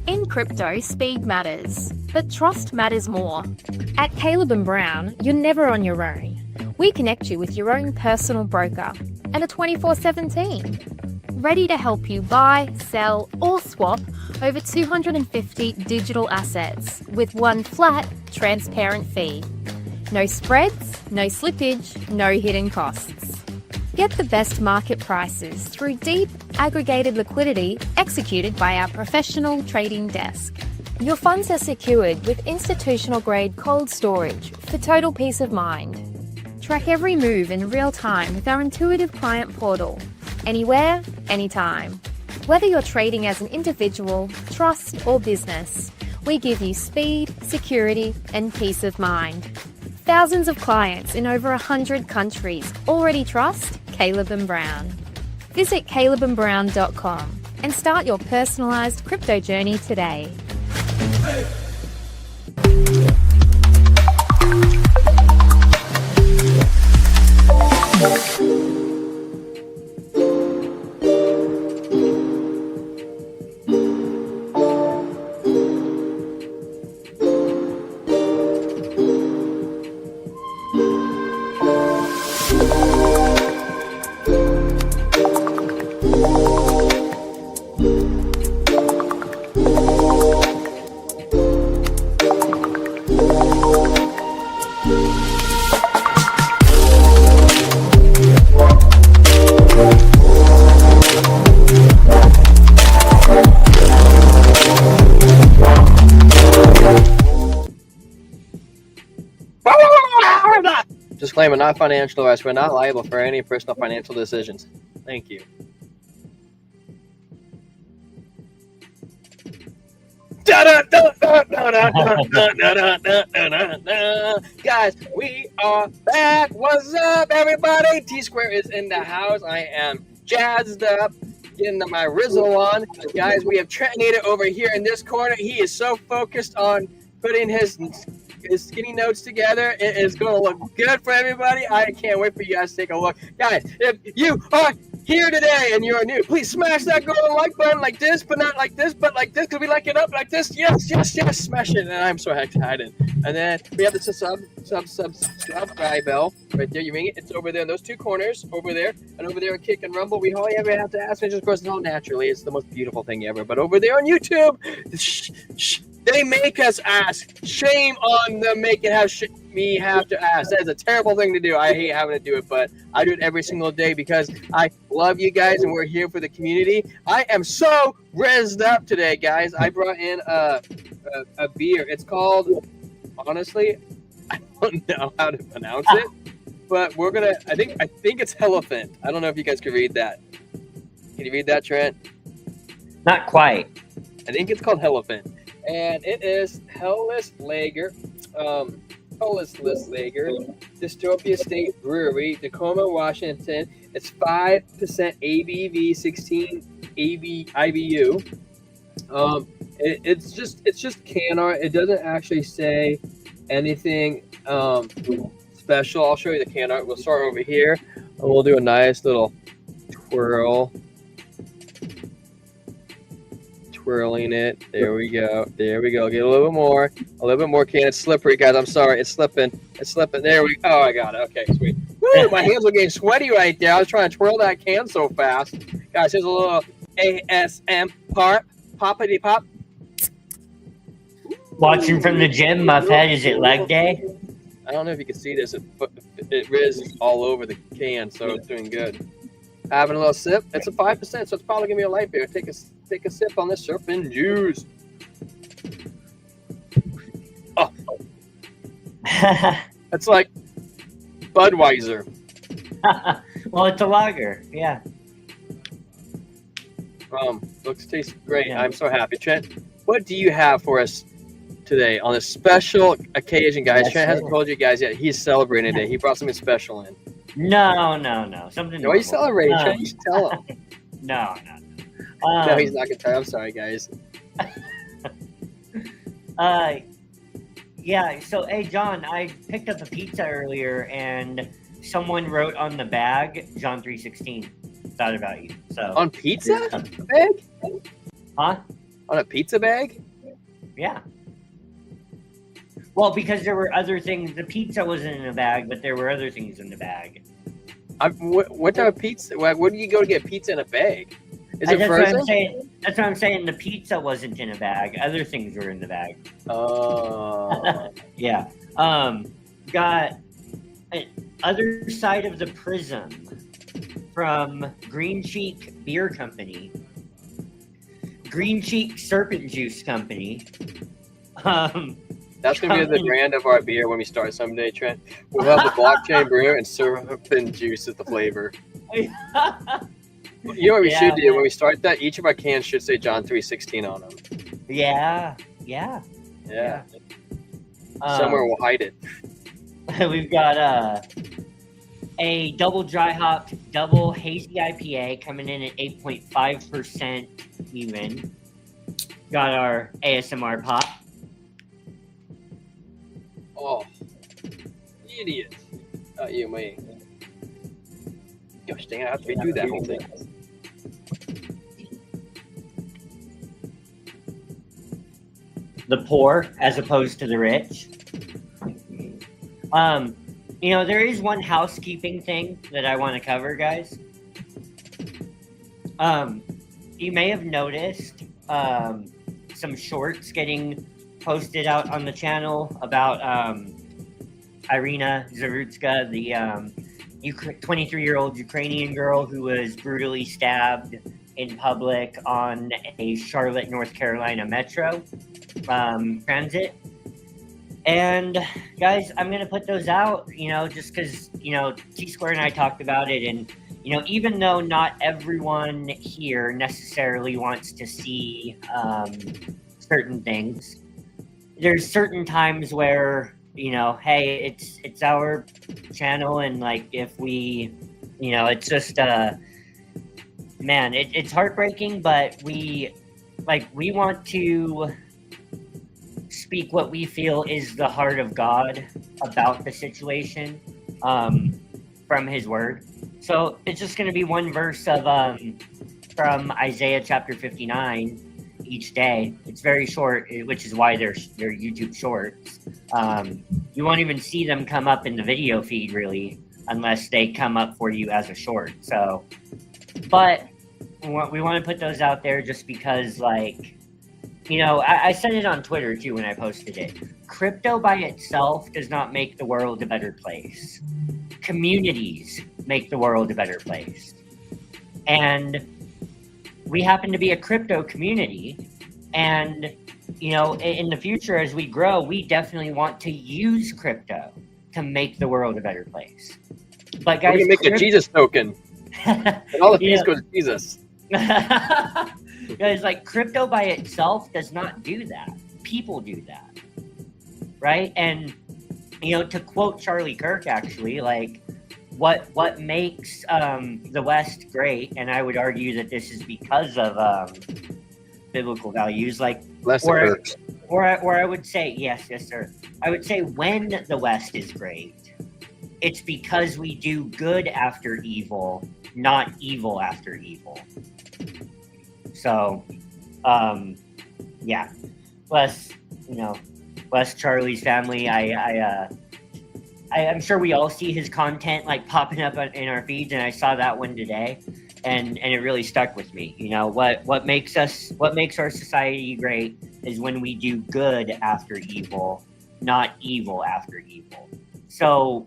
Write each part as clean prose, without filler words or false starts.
In crypto, speed matters, but trust matters more. At Caleb & Brown, you're never on your own. We connect you with your own personal broker and a 24/7 team, ready to help you buy, sell, or swap over 250 digital assets with one flat, transparent fee. No spreads, no slippage, no hidden costs. Get the best market prices through deep, aggregated liquidity executed by our professional trading desk. Your funds are secured with institutional-grade cold storage for total peace of mind. Track every move in real time with our intuitive client portal, anywhere, anytime. Whether you're trading as an individual, trust, or business, we give you speed, security, and peace of mind. Thousands of clients in over 100 countries already trust Caleb & Brown. Visit calebandbrown.com and start your personalized crypto journey today. Disclaimer, not financial advice. We're not liable for any personal financial decisions. Thank you. Guys, we are back. What's up, everybody? T-Square is in the house. I am jazzed up, getting my Rizzle on. Guys, we have Trent Nader over here in this corner. He is so focused on putting his skinny notes together. It is going to look good for everybody. I can't wait for you guys to take a look. Guys, if you are here today and you're new, please smash that golden like button like this, but not like this, but like this, because we like it up like this. Yes, yes, yes, smash it. And I'm so excited. And then we have the subscribe bell right there. You ring it. It's over there in those two corners over there. And over there at Kick and Rumble, we hardly ever have to ask. Of course, it's all naturally. It's the most beautiful thing ever. But over there on YouTube, they make us ask. Shame on them making me have to ask. That is a terrible thing to do. I hate having to do it, but I do it every single day because I love you guys and we're here for the community. I am so rizzed up today, guys. I brought in a beer. It's called, honestly, I don't know how to pronounce it, but we're gonna. I think it's Elephant. I don't know if you guys can read that. Can you read that, Trent? Not quite. I think it's called Elephant. And it is Hellas Lager, Dystopia State Brewery, Tacoma, Washington. It's 5% ABV, 16 IBU. It's just can art. It doesn't actually say anything special. I'll show you the can art. We'll start over here, and we'll do a nice little twirl. Twirling it. There we go. There we go. Get a little bit more. A little bit more can. It's slippery, guys. I'm sorry. It's slipping. It's slipping. There we go. Oh, I got it. Okay, sweet. Woo, my hands were getting sweaty right there. I was trying to twirl that can so fast. Guys, here's a little ASM part. poppity pop. Watching from the gym, Muffhead, is it leg day? I don't know if you can see this. It rizzed all over the can, so it's doing good. Having a little sip. It's a 5%, so it's probably gonna be a light beer. Take a sip on this surfing juice. Oh, it's like Budweiser. Well, it's a lager. Yeah. Tastes great. Yeah. I'm so happy. Trent, what do you have for us today on this special occasion, guys? Yes, Trent hasn't sir. told you guys yet. He's celebrating today. He brought something special in. No. Something. Why are you normal. celebrating, Trent? You should tell him. No. No, he's not gonna tell. I'm sorry, guys. Yeah. So, hey, John, I picked up a pizza earlier, and someone wrote on the bag, John 3:16. Thought about you. So On pizza bag? Huh? On a pizza bag? Yeah. Well, because there were other things. The pizza wasn't in a bag, but there were other things in the bag. What type of pizza? Where do you go to get pizza in a bag? Is it That's what I'm frozen? saying. That's what I'm saying. The pizza wasn't in a bag. Other things were in the bag. Oh. Yeah. Got an other side of the prism from Green Cheek Beer Company, Green Cheek Serpent Juice Company. That's gonna be the brand of our beer when we start someday, Trent. We'll have the blockchain brew and serpent juice as the flavor. You know what we should do when we start that? Each of our cans should say John 3:16 on them. Yeah. Somewhere we'll hide it. We've got a double dry hopped, double hazy IPA coming in at 8.5% even. Got our ASMR pop. Oh, idiot. Not you, me. Gosh dang it, I have to redo that whole thing. The poor as opposed to the rich. There is one housekeeping thing that I want to cover, guys. You may have noticed some shorts getting posted out on the channel about Irina Zarutska, the 23-year-old Ukrainian girl who was brutally stabbed in public on a Charlotte, North Carolina metro transit. And guys, I'm going to put those out, just because, T-Square and I talked about it. And, even though not everyone here necessarily wants to see certain things, there's certain times where, hey, it's our channel. And like, if we, it's just, man, it's heartbreaking, but we want to speak what we feel is the heart of God about the situation from his word. So it's just going to be one verse of from Isaiah chapter 59 each day. It's very short, which is why they're YouTube shorts. You won't even see them come up in the video feed really unless they come up for you as a short. So, but we want to put those out there just because, like, I said it on Twitter too when I posted it. Crypto by itself does not make the world a better place. Communities make the world a better place. And we happen to be a crypto community. And, in the future, as we grow, we definitely want to use crypto to make the world a better place. But guys, we're gonna make a Jesus token. And all the fees go to Jesus. Guys, like, crypto by itself does not do that. People do that, right? And to quote Charlie Kirk, actually, like, what makes the West great, and I would argue that this is because of biblical values, like, or I would say, yes, sir. I would say when the West is great, it's because we do good after evil, not evil after evil. So, yeah, bless Charlie's family. I'm sure we all see his content like popping up in our feeds, and I saw that one today. and it really stuck with me. You know, what makes our society great is when we do good after evil, not evil after evil. So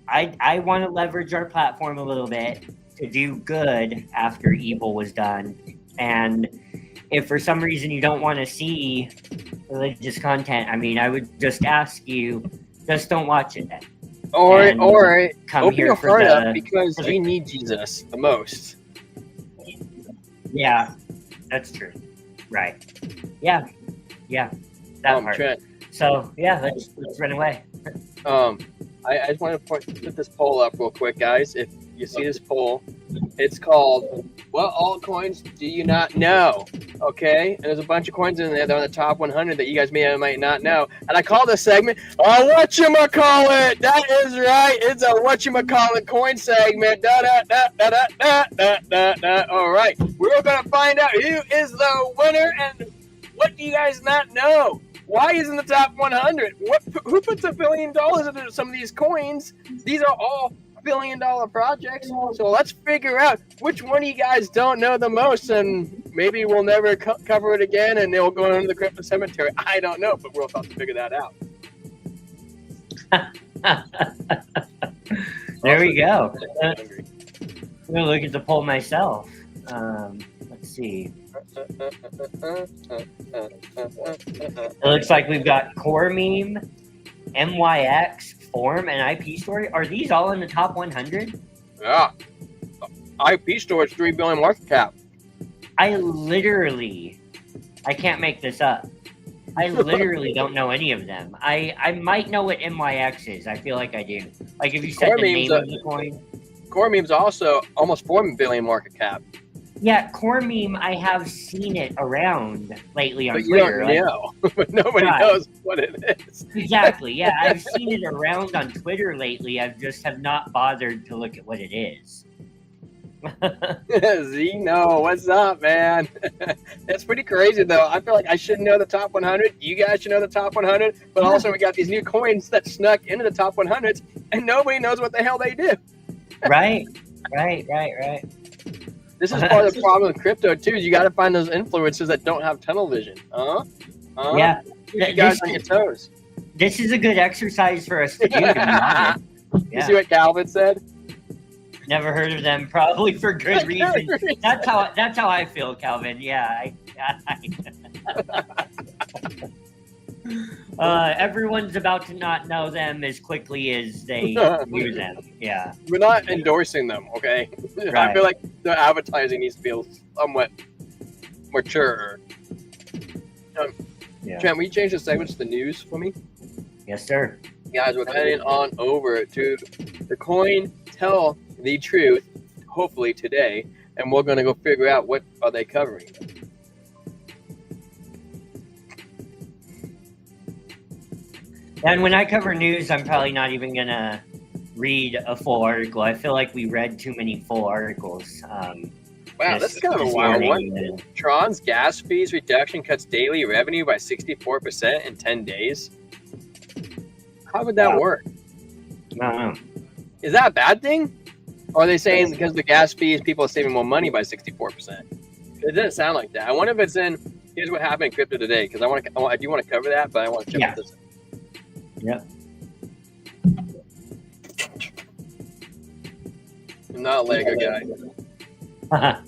I want to leverage our platform a little bit to do good after evil was done. And if for some reason you don't want to see religious content, I mean, I would just ask you, just don't watch it then. Or come open here your for heart the- up, because we need Jesus the most. Yeah, that's true. Right. Yeah. That part. Trent, So yeah, let's run away. I just want to put this poll up real quick, guys. If you see this poll, it's called "What altcoins do you not know?" Okay, and there's a bunch of coins in there that are in the top 100 that you guys may or might not know. And I call this segment "Whatchamacallit." That is right. It's a whatchamacallit coin segment. Da da da da da da da da. All right, we're gonna find out who is the winner and what do you guys not know. Why isn't the top 100? Who puts $1 billion into some of these coins? These are all $1 billion projects. So let's figure out which one of you guys don't know the most, and maybe we'll never cover it again, and it'll go into the crypto cemetery. I don't know, but we'll have to figure that out. There we go. I'm gonna look at the poll myself. Let's see. It looks like we've got Core Meme, MYX, Form, and IP Story. Are these all in the top 100? Yeah. IP storage, 3 billion market cap. I can't make this up. I literally don't know any of them. I might know what MYX is. I feel like I do. Like if you said the name of the coin. Core Meme's also almost 4 billion market cap. Yeah, Core Meme, I have seen it around lately on But Twitter. You don't know. But nobody knows what it is. Exactly, yeah. I've seen it around on Twitter lately. I just have not bothered to look at what it is. Zeno, what's up, man? It's pretty crazy, though. I feel like I should know the top 100. You guys should know the top 100. But also, we got these new coins that snuck into the top 100s, and nobody knows what the hell they do. Right. This is part of the problem with crypto, too. Is you got to find those influencers that don't have tunnel vision. Yeah. Keep you guys on your toes. This is a good exercise for us to do, to be honest. You see what Calvin said? Never heard of them, probably for good reason. That's how I feel, Calvin. Yeah. Everyone's about to not know them as quickly as they knew them. Yeah. We're not endorsing them, okay? Right. I feel like the advertising needs to be somewhat mature. Trent, will you change the segment to the news for me? Yes, sir. Guys, we're heading on over to the Coin Tell the Truth, hopefully today, and we're going to go figure out what are they covering. And when I cover news, I'm probably not even going to read a full article. I feel like we read too many full articles. Wow, that's kind of a wild one. Tron's gas fees reduction cuts daily revenue by 64% in 10 days. How would that work? I don't know. Is that a bad thing? Or are they saying because of the gas fees, people are saving more money by 64%? It doesn't sound like that. I wonder if it's in, here's what happened in crypto today, because I do want to cover that, but I want to check this. Yep. I'm not a Lego guy.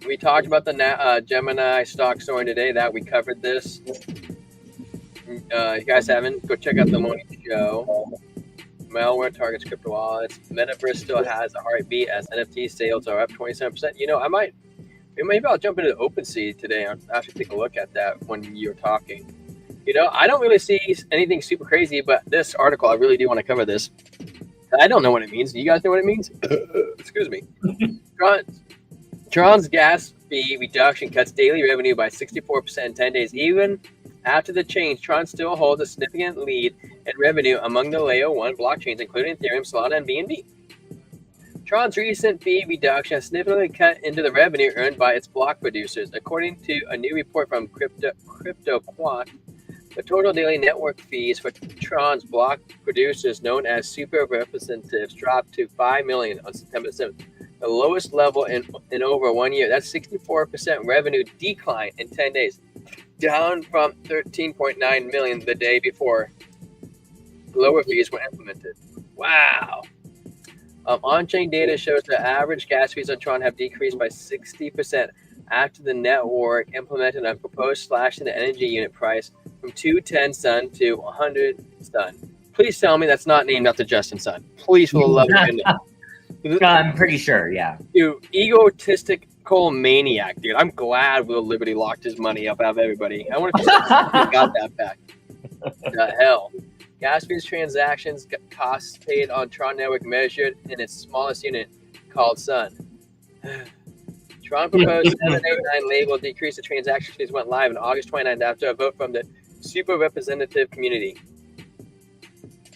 We talked about the Gemini stock soaring today. That we covered this. You guys haven't? Go check out the morning show. Malware targets crypto wallets. Metaverse still has a heartbeat as NFT sales are up 27%. You know, maybe I'll jump into OpenSea today and actually take a look at that when you're talking. You know, I don't really see anything super crazy, but this article, I really do want to cover this. I don't know what it means. Do you guys know what it means? Excuse me. Tron's gas fee reduction cuts daily revenue by 64% in 10 days. Even after the change, Tron still holds a significant lead in revenue among the Layer 1 blockchains, including Ethereum, Solana, and BNB. Tron's recent fee reduction has significantly cut into the revenue earned by its block producers. According to a new report from CryptoQuant, The total daily network fees for Tron's block producers, known as super representatives, dropped to 5 million on September 7th, the lowest level in over 1 year. That's 64% revenue decline in 10 days, down from 13.9 million the day before lower fees were implemented. Wow. On-chain data shows the average gas fees on Tron have decreased by 60% after the network implemented a proposed slash in the energy unit price from 210 Sun to 100 Sun. Please tell me that's not named after Justin Sun. Please, for the love of goodness. I'm pretty sure, yeah. You egotistical maniac, dude. I'm glad Will Liberty locked his money up out of everybody. I wonder if he got that back. The hell? Gas fees transactions costs paid on Tron Network measured in its smallest unit called Sun. Tron proposed 789 label decrease the transaction fees went live on August 29th after a vote from the super representative community.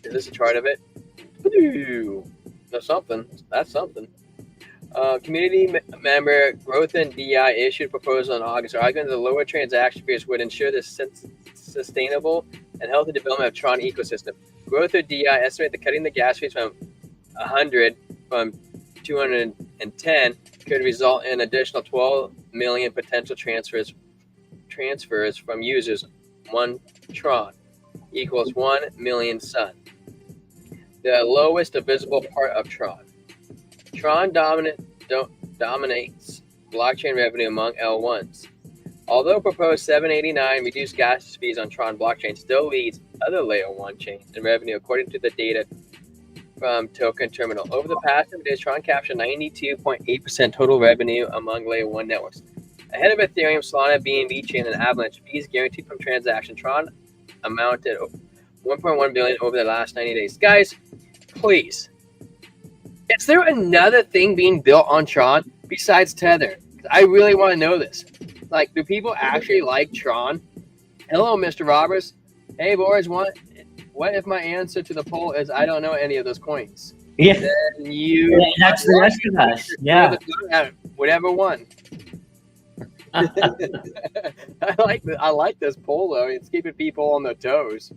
Is this a chart of it? Ooh, that's something. That's something. Community member Growth and DI issued a proposal in August arguing that the lower transaction fees would ensure the sustainable and healthy development of Tron ecosystem. Growth or DI estimate that cutting the gas fees from 100 from 210 could result in additional 12 million potential transfers from users. 1 Tron equals 1 million Sun. The lowest visible part of Tron. Tron dominates blockchain revenue among L1s. Although proposed 789 reduced gas fees on Tron blockchain still leads other layer 1 chains in revenue according to the data from Token Terminal. Over the past 7 days, Tron captured 92.8% total revenue among layer 1 networks. Ahead of Ethereum, Solana, BNB chain, and Avalanche, fees guaranteed from transaction, Tron amounted 1.1 billion over the last 90 days. Guys, please, is there another thing being built on Tron besides Tether? I really want to know this. Like, do people actually like Tron? Hello, Mr. Roberts. Hey, boys, what if my answer to the poll is I don't know any of those coins? Yeah. Then That's the rest of us. Yeah. Whatever one. I like this poll though. It's keeping people on their toes.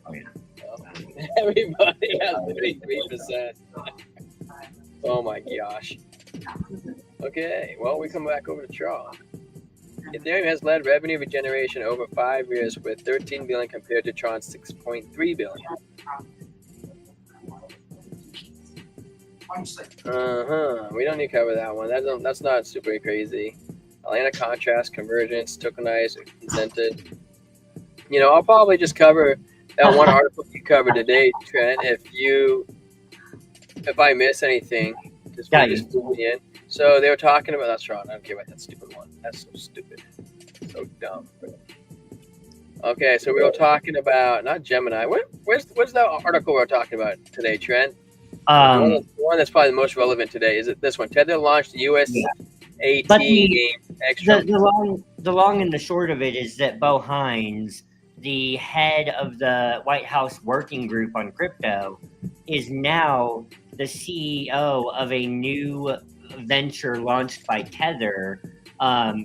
Oh yeah. Everybody has 33%. Oh my gosh. Okay, well, we come back over to Tron. Ethereum has led revenue regeneration over 5 years with 13 billion compared to Tron's 6.3 billion. We don't need to cover that one. That's not super crazy. Atlanta contrast, convergence, tokenized, consented. You know, I'll probably just cover that one article you covered today, Trent. If I miss anything, just fill me in. So they were talking about that's Tron. I don't care about that stupid one. That's so stupid, so dumb. Okay, so we were talking about not Gemini. Where's that article we were talking about today, Trent? The one that's probably the most relevant today is it this one? Tether launched USAT game extra. The long and the short of it is that Bo Hines, the head of the White House working group on crypto, is now the CEO of a new venture launched by Tether.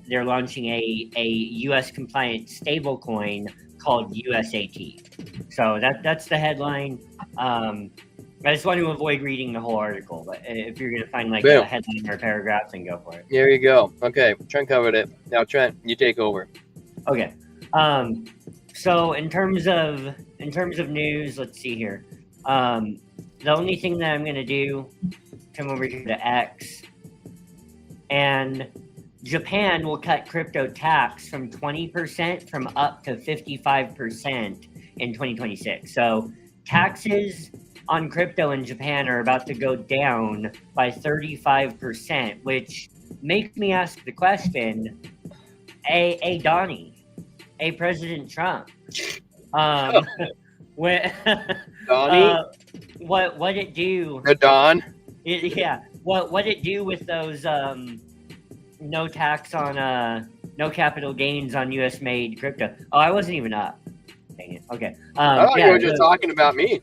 They're launching a U.S. compliant stablecoin called USAT. So that's the headline. I just want to avoid reading the whole article, but if you're going to find like a headline or a paragraph, then go for it. There you go. Okay, Trent covered it. Now, Trent, you take over. Okay. So in terms of news, let's see here. The only thing that I'm going to do, come over here to X, and Japan will cut crypto tax from 20% from up to 55% in 2026. So taxes on crypto in Japan are about to go down by 35%, which makes me ask the question, Donnie, President Trump, what it do? The Don? What it do with those no tax on no capital gains on U.S. made crypto? Oh, I wasn't even up. Dang it. Okay. I thought you were just talking about me.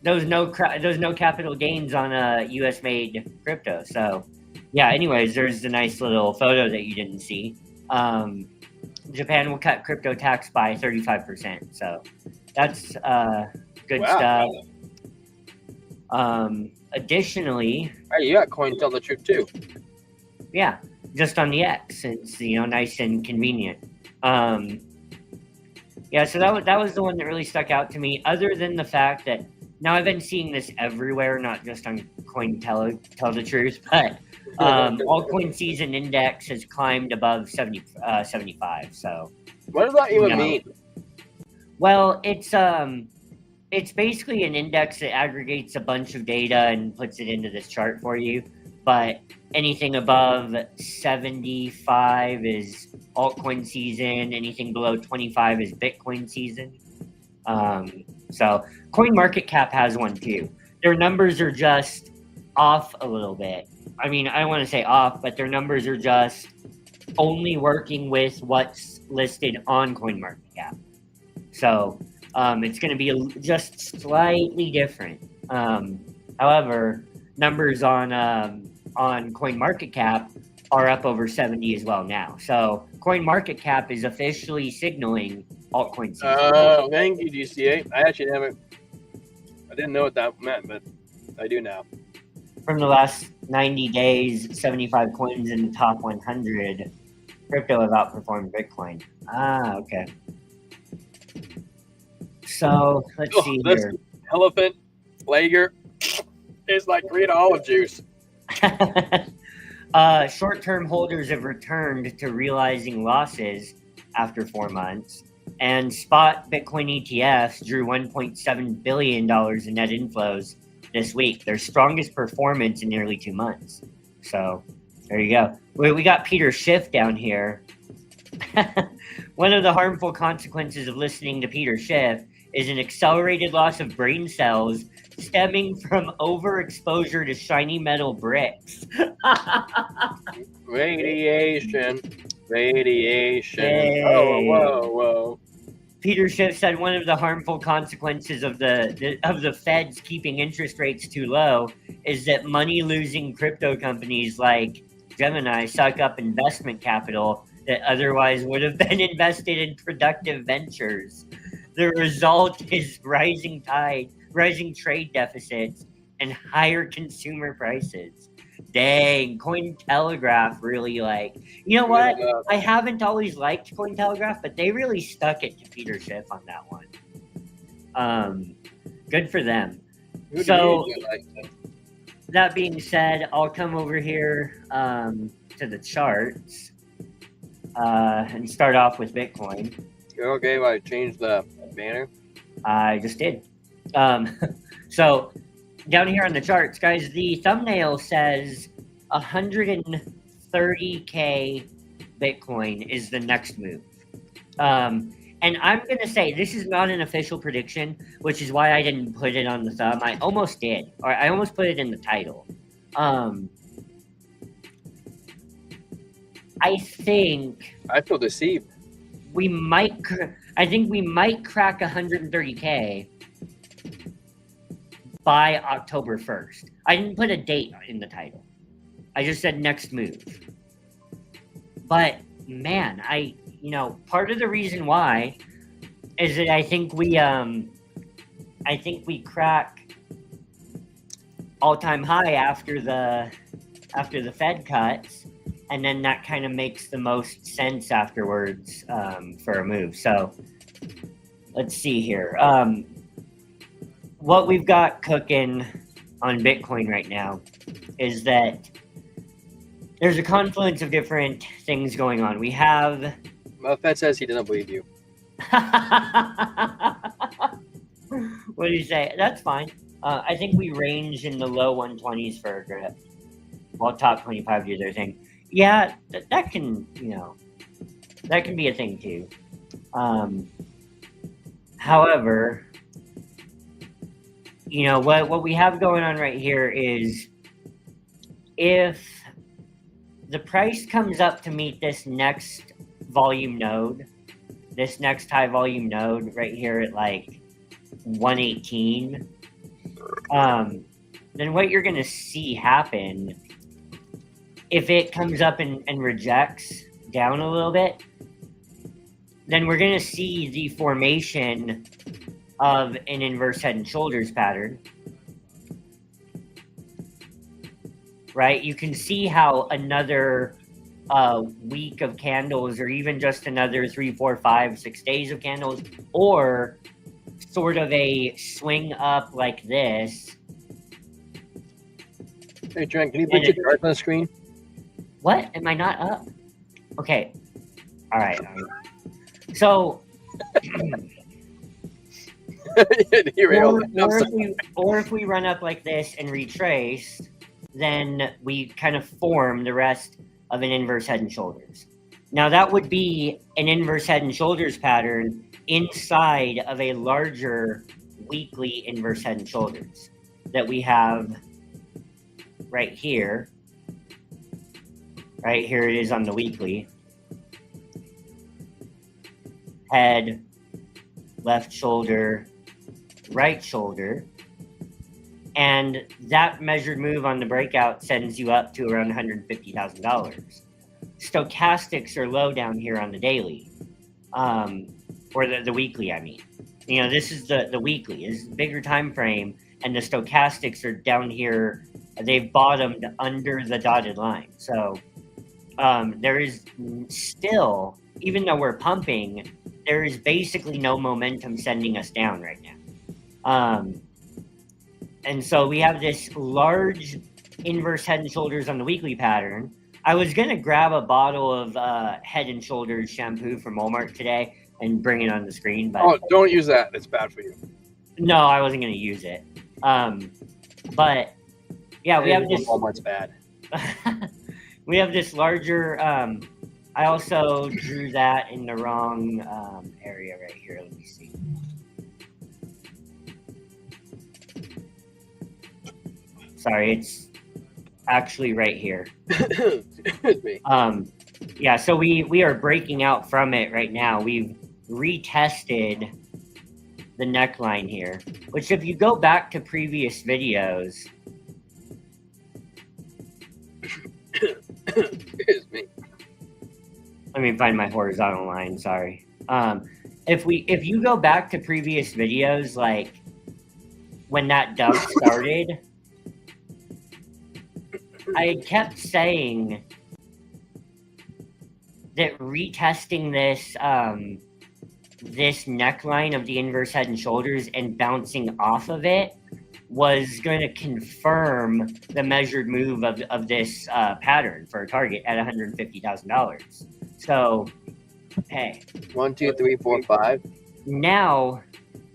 Those no capital gains on U.S. made crypto. So yeah. Anyways, there's a nice little photo that you didn't see. Japan will cut crypto tax by 35%. So that's good Wow. stuff. Additionally, Hey, you got coin tell the truth too. yeah, just on the X, it's nice and convenient. Yeah, so that was the one that really stuck out to me. Other than the fact that now I've been seeing this everywhere, not just on Coin Tell the Truth, but altcoin season index has climbed above 75. So What does that even mean? Well, it's basically an index that aggregates a bunch of data and puts it into this chart for you. But anything above 75 is altcoin season. Anything below 25 is Bitcoin season. So CoinMarketCap has one too. Their numbers are just off a little bit. I mean, I don't want to say off, but their numbers are just only working with what's listed on CoinMarketCap. So it's going to be just slightly different. However, numbers on CoinMarketCap are up over 70 as well now. So CoinMarketCap is officially signaling altcoin season. Oh, thank you, GCA. I didn't know what that meant, but I do now. From the last 90 days, 75 coins in the top 100, crypto have outperformed Bitcoin. Okay. So let's see this here. Elephant Lager tastes like green olive juice. Short-term holders have returned to realizing losses after 4 months, and spot Bitcoin ETFs drew $1.7 billion in net inflows this week, their strongest performance in nearly 2 months. So there you go. We got Peter Schiff down here. One of the harmful consequences of listening to Peter Schiff is an accelerated loss of brain cells stemming from overexposure to shiny metal bricks. Radiation. Hey. Oh, whoa. Peter Schiff said one of the harmful consequences of the Feds keeping interest rates too low is that money-losing crypto companies like Gemini suck up investment capital that otherwise would have been invested in productive ventures. The result is rising trade deficits, and higher consumer prices. Dang, Cointelegraph really you know what? I haven't always liked Cointelegraph, but they really stuck it to Peter Schiff on that one. Good for them. So, that being said, I'll come over here to the charts and start off with Bitcoin. You're okay if I change the banner? I just did. So down here on the charts, guys, the thumbnail says 130K Bitcoin is the next move. And I'm going to say this is not an official prediction, which is why I didn't put it on the thumb. I almost did, or I almost put it in the title. I think I feel deceived. I think we might crack 130K by October 1st. I didn't put a date in the title. I just said next move. But man, part of the reason why is that I think we crack all-time high after the Fed cuts, and then that kind of makes the most sense afterwards for a move. So let's see here. What we've got cooking on Bitcoin right now is that there's a confluence of different things going on. We have... Well, Fed says he doesn't believe you. What do you say? That's fine. I think we range in the low 120s for a grip. Well, top 25 do their thing. Yeah, that can, that can be a thing too. However, what we have going on right here is if the price comes up to meet this next volume node, this next high volume node right here at 118, then what you're going to see happen, if it comes up and rejects down a little bit, then we're going to see the formation of an inverse head and shoulders pattern. Right? You can see how another week of candles, or even just another 3, 4, 5, 6 days of candles, or sort of a swing up like this. Hey, Trent, can you put your chart on the screen? What? Am I not up? Okay. All right. So, or if we run up like this and retrace, then we kind of form the rest of an inverse head and shoulders. Now that would be an inverse head and shoulders pattern inside of a larger weekly inverse head and shoulders that we have right here. Right here it is on the weekly. Head, left shoulder, right shoulder. And that measured move on the breakout sends you up to around $150,000. Stochastics are low down here on the daily, or the weekly, I mean. You know, this is the weekly. This is a bigger time frame, and the stochastics are down here. They've bottomed under the dotted line. So there is still, even though we're pumping, there is basically no momentum sending us down right now. And so we have this large inverse head and shoulders on the weekly pattern. I was going to grab a bottle of Head and Shoulders shampoo from Walmart today and bring it on the screen. But don't use that. It's bad for you. No, I wasn't going to use it. But yeah, we have this. Walmart's bad. We have this larger. I also drew that in the wrong area right here. Let me see. Sorry, it's actually right here. Excuse me. Yeah, so we are breaking out from it right now. We've retested the neckline here, which if you go back to previous videos. Excuse me. Let me find my horizontal line, sorry. If you go back to previous videos, like when that dump started, I kept saying that retesting this this neckline of the inverse head and shoulders and bouncing off of it was going to confirm the measured move of this pattern for a target at $150,000. So, hey, 1, 2, 3, 4, 5. Now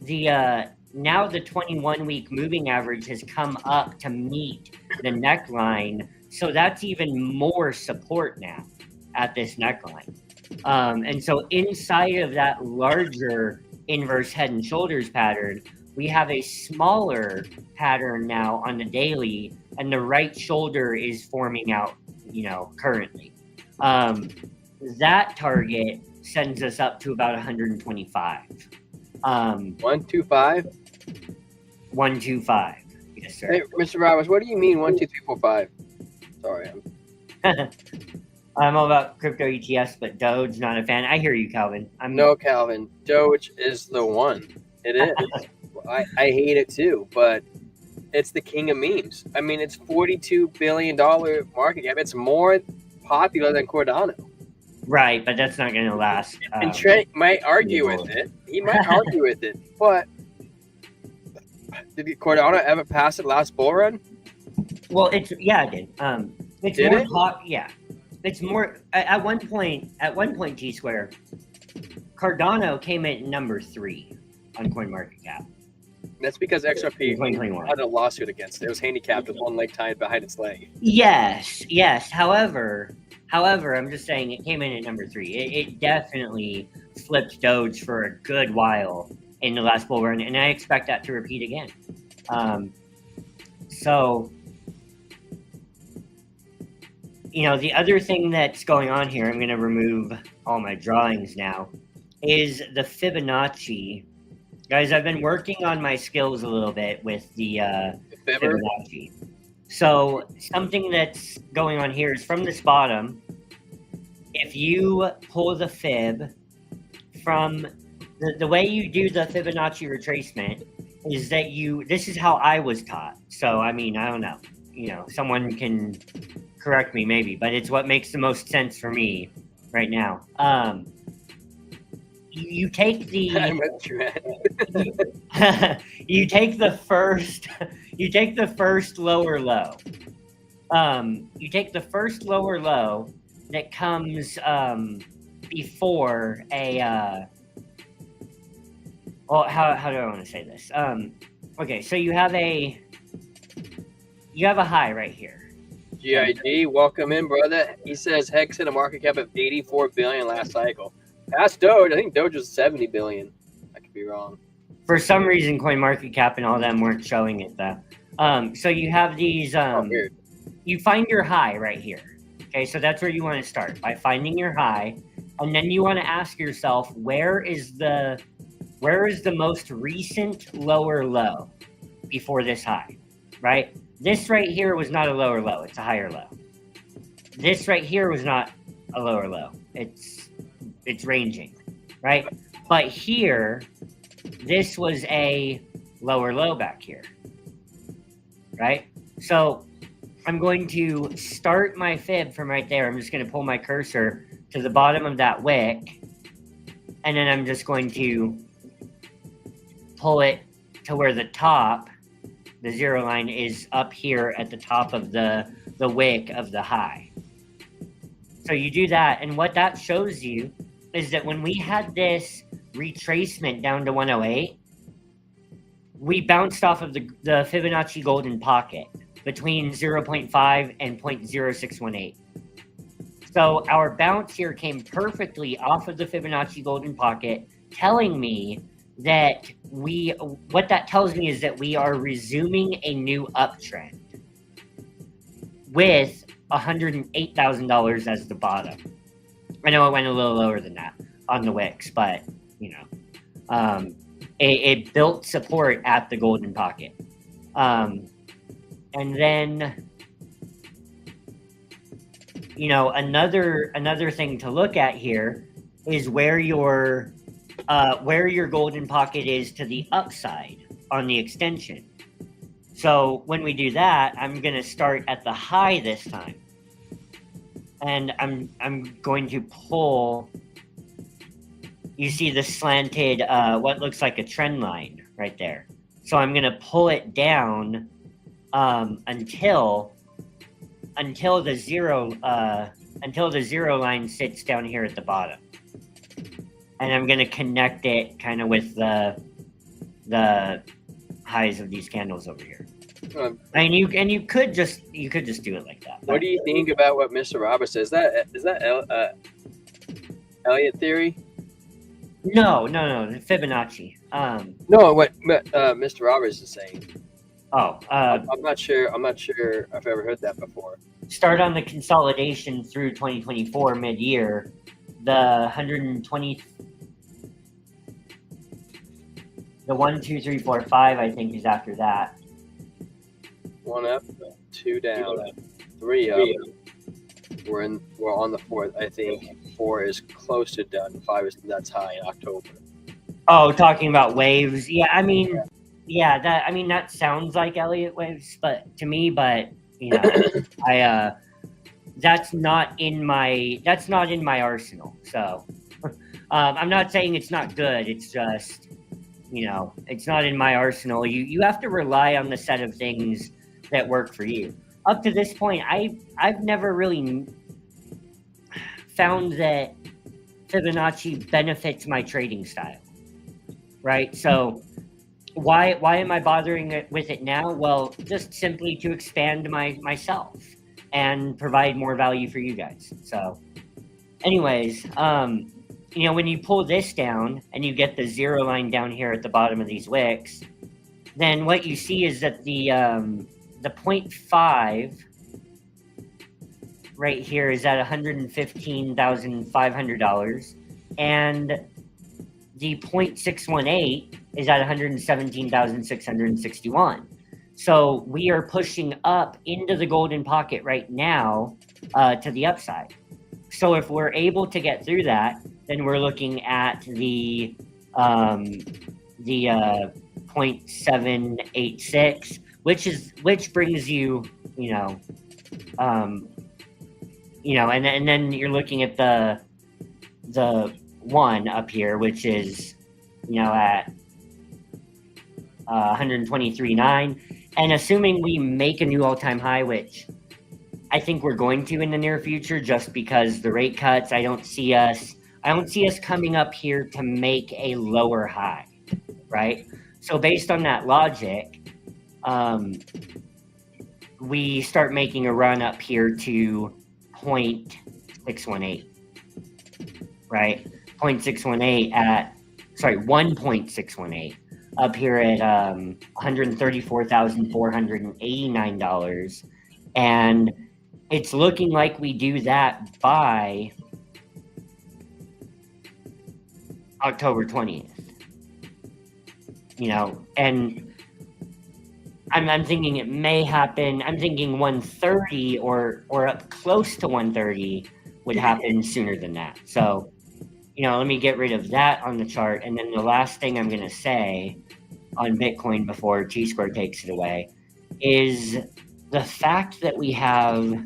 the 21-week moving average has come up to meet the neckline, so that's even more support now at this neckline. And so inside of that larger inverse head and shoulders pattern, we have a smaller pattern now on the daily, and the right shoulder is forming out, currently. That target sends us up to about 125. 125? 125. Yes, sir. Hey, Mr. Roberts, what do you mean 1, 2, 3, 4, 5? Sorry. I'm all about crypto ETFs, but Doge, not a fan. I hear you, Calvin. No, Calvin. Doge is the one. It is. I hate it too, but it's the king of memes. I mean, it's $42 billion market cap. It's more popular than Cardano. Right, but that's not going to last. And Trent might argue with it. He might argue with it, but did Cardano ever pass the last bull run? Well, it did. It's did more it? Yeah. It's more at one point T Square, Cardano came in number 3 on CoinMarketCap. That's because XRP 2021 had a lawsuit against it. It was handicapped with one leg tied behind its leg. Yes. However, I'm just saying it came in at number 3. It definitely flipped Doge for a good while in the last bull run, and I expect that to repeat again. So, the other thing that's going on here, I'm going to remove all my drawings now, is the Fibonacci. Guys, I've been working on my skills a little bit with the Fibonacci. So something that's going on here is from this bottom, if you pull the fib from the way you do the Fibonacci retracement is that this is how I was taught. So, I mean, I don't know, someone can correct me maybe, but it's what makes the most sense for me right now. You take the you take the first lower low. You take the first lower low that comes before a well, how do I want to say this? Okay, so you have a high right here. GID, welcome in, brother. He says Hex hit a market cap of 84 billion last cycle. Past Doge, I think Doge was 70 billion. I could be wrong. For some reason, CoinMarketCap and all them weren't showing it though. So you have these. Weird. You find your high right here. Okay, so that's where you want to start, by finding your high, and then you want to ask yourself, where is the most recent lower low before this high, right? This right here was not a lower low, it's a higher low. This right here was not a lower low, it's ranging, right? But here, this was a lower low back here, right? So I'm going to start my fib from right there. I'm just going to pull my cursor to the bottom of that wick, and then I'm just going to pull it to where the top, the zero line, is up here at the top of the wick of the high. So you do that, and what that shows you is that when we had this retracement down to 108, we bounced off of the Fibonacci golden pocket between 0.5 and 0.0618. So our bounce here came perfectly off of the Fibonacci golden pocket, telling me that what that tells me is that we are resuming a new uptrend with $108,000 as the bottom. I know it went a little lower than that on the wicks, but it built support at the golden pocket. And then, another thing to look at here is where your golden pocket is to the upside on the extension. So when we do that, I'm going to start at the high this time. And I'm going to pull, you see the slanted, what looks like a trend line right there. So I'm going to pull it down until the zero line sits down here at the bottom, and I'm going to connect it kind of with the highs of these candles over here. And you could just do it like that. What do you think about what Mr. Roberts says? Is that Elliott theory? No, Fibonacci. No, what Mr. Roberts is saying. I'm not sure I've ever heard that before. Start on the consolidation through 2024 mid-year. The 120, the 1, 2, 3, 4, 5, I think, is after that. 1 up, 2 down, 3 up. We're on the 4th. I think 4 is close to done. 5 that's high in October. Oh, talking about waves. Yeah, I mean, that sounds like Elliott waves, but to me, that's not in my arsenal. So I'm not saying it's not good. It's just, it's not in my arsenal. You have to rely on the set of things that work for you. Up to this point, I've never really found that Fibonacci benefits my trading style, right? So why am I bothering with it now? Well, just simply to expand myself and provide more value for you guys. So anyways, when you pull this down and you get the zero line down here at the bottom of these wicks, then what you see is that the 0.5 right here is at $115,500, and the 0.618 is at $117,661. So we are pushing up into the golden pocket right now to the upside. So if we're able to get through that, then we're looking at the 0.786, which brings you, and then you're looking at the one up here, which is, at 123.9, and assuming we make a new all-time high, which I think we're going to in the near future, just because the rate cuts, I don't see us coming up here to make a lower high, right? So based on that logic, we start making a run up here to 0.618, right? 1.618 up here at $134,489. And it's looking like we do that by October 20th. And I'm thinking it may happen. I'm thinking 130 or up close to 130 would happen sooner than that. So, let me get rid of that on the chart. And then the last thing I'm going to say on Bitcoin before T-Square takes it away is the fact that we have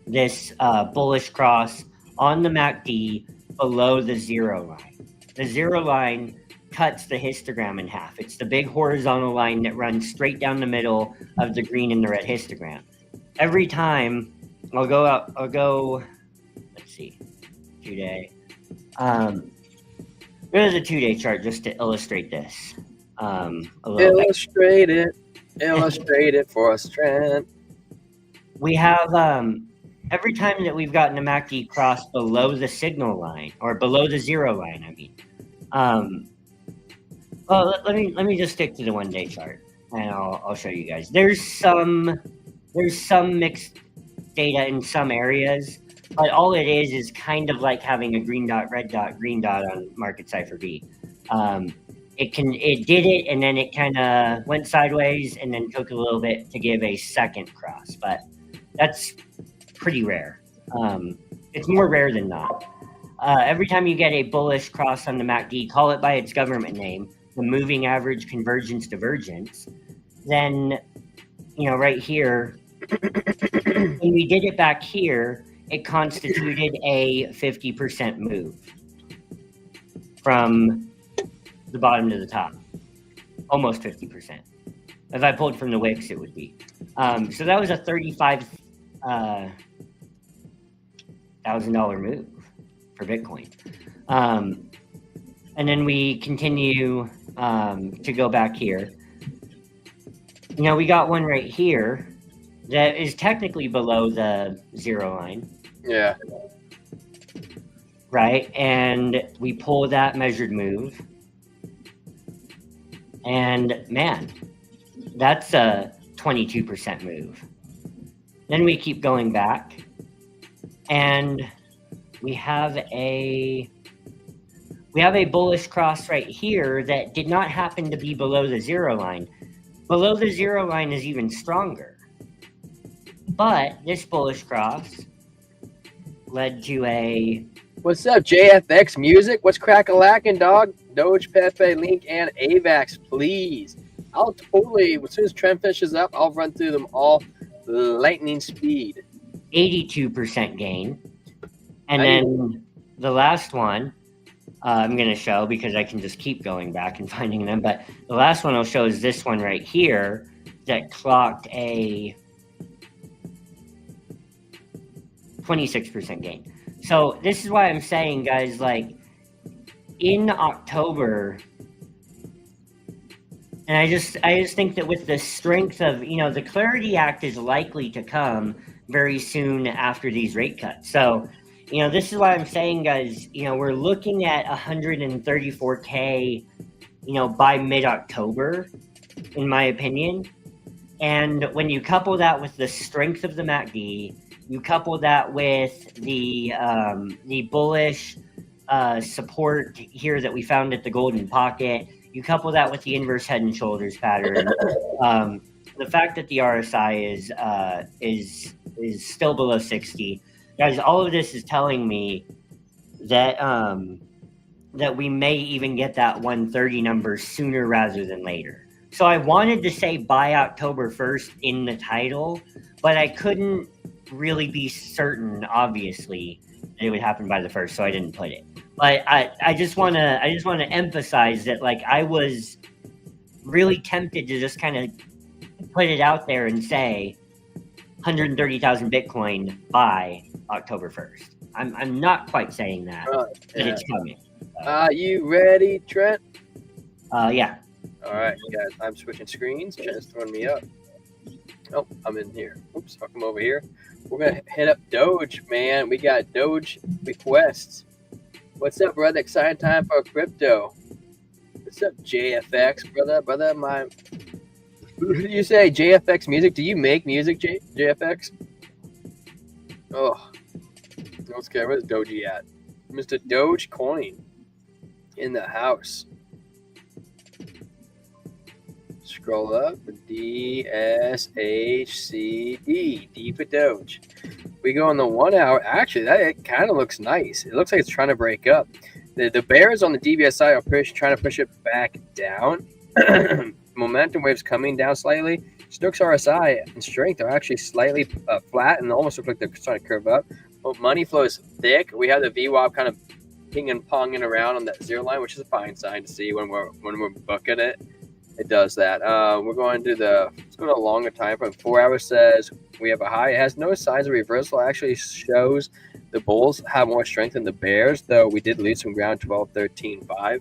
this bullish cross on the MACD below the zero line. The zero line cuts the histogram in half. It's the big horizontal line that runs straight down the middle of the green and the red histogram. Every time I'll go, let's see, 2-day. Go to the 2-day chart just to illustrate this. Illustrate it for us, Trent. We have, every time that we've gotten a MACD cross below the signal line, or below the zero line, I mean, well, let me just stick to the 1-day chart, and I'll show you guys. There's some mixed data in some areas, but all it is kind of like having a green dot, red dot, green dot on Market Cipher B. It did it, and then it kind of went sideways, and then took a little bit to give a second cross, but that's pretty rare. It's more rare than not. Every time you get a bullish cross on the MACD, call it by its government name, the moving average convergence divergence, then, right here, when we did it back here, it constituted a 50% move from the bottom to the top, almost 50%. If I pulled from the wicks, it would be. So that was a $35,000 move for Bitcoin. And then we continue to go back here. We got one right here that is technically below the zero line. Yeah. Right? And we pull that measured move. And man, that's a 22% move. Then we keep going back, and we have a bullish cross right here that did not happen to be below the zero line. Below the zero line is even stronger. But this bullish cross led to a... What's up, JFX Music? What's crack-a-lackin', dog? Doge, Pepe, Link, and AVAX, please. I'll totally, as soon as Trent finishes up, I'll run through them all lightning speed. 82% gain. And then the last one I'm going to show, because I can just keep going back and finding them, but the last one I'll show is this one right here that clocked a 26% gain. So this is why I'm saying, guys, like in October, and I just think that with the strength of, the Clarity Act is likely to come very soon after these rate cuts. So, this is why I'm saying, guys, we're looking at 134K, by mid-October, in my opinion. And when you couple that with the strength of the MACD, you couple that with the bullish support here that we found at the golden pocket, you couple that with the inverse head and shoulders pattern, the fact that the RSI is still below 60, guys, all of this is telling me that that we may even get that 130 number sooner rather than later. So I wanted to say by October 1st in the title, but I couldn't really be certain, obviously, that it would happen by the 1st, so I didn't put it. But I just want to emphasize that, like, I was really tempted to just kind of put it out there and say 130,000 Bitcoin by October 1st. I'm not quite saying that, but it's coming. Are you ready, Trent? Yeah. All right, guys. I'm switching screens. Trent's throwing me up. Oh, I'm in here. Oops, I'll come over here. We're gonna hit up Doge, man. We got Doge requests. What's up, brother? Exciting time for crypto. What's up, JFX, brother? My, who do you say, JFX Music? Do you make music, JFX? Oh, let's get where's Doji at? Mr. Doge Coin in the house. Scroll up. DSHCD. D for Doge. We go on the 1 hour. Actually, it kind of looks nice. It looks like it's trying to break up. The bears on the DBSI are trying to push it back down. Momentum waves coming down slightly. Stokes RSI and strength are actually slightly flat and almost look like they're starting to curve up. But money flow is thick. We have the VWAP kind of ping and ponging around on that zero line, which is a fine sign to see when we're booking it. It does that. We're going to let's go to a longer time frame. 4 hours says we have a high. It has no signs of reversal. It actually shows the bulls have more strength than the bears, though we did lose some ground 12, 13, 5.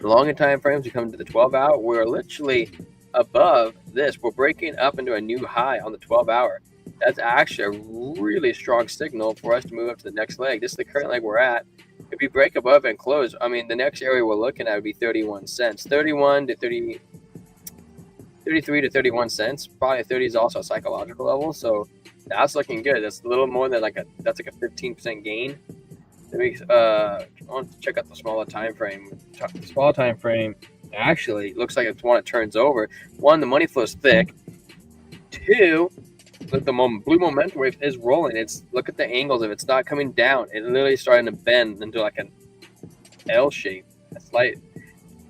Longer time frames, we come to the 12 hour. We're literally above this. We're breaking up into a new high on the 12 hour. That's actually a really strong signal for us to move up to the next leg. This is the current leg we're at. If we break above and close, I mean, the next area we're looking at would be 31 cents. 31 to 30, 33 to 31 cents. Probably 30 is also a psychological level. So that's looking good. That's a little more than that's like a 15% gain. I want to check out the smaller time frame. The smaller time frame actually looks like it's one it turns over. One, the money flow is thick. Two, the blue momentum wave is rolling. Look at the angles. If it's not coming down, it's literally starting to bend into like an L shape. It's like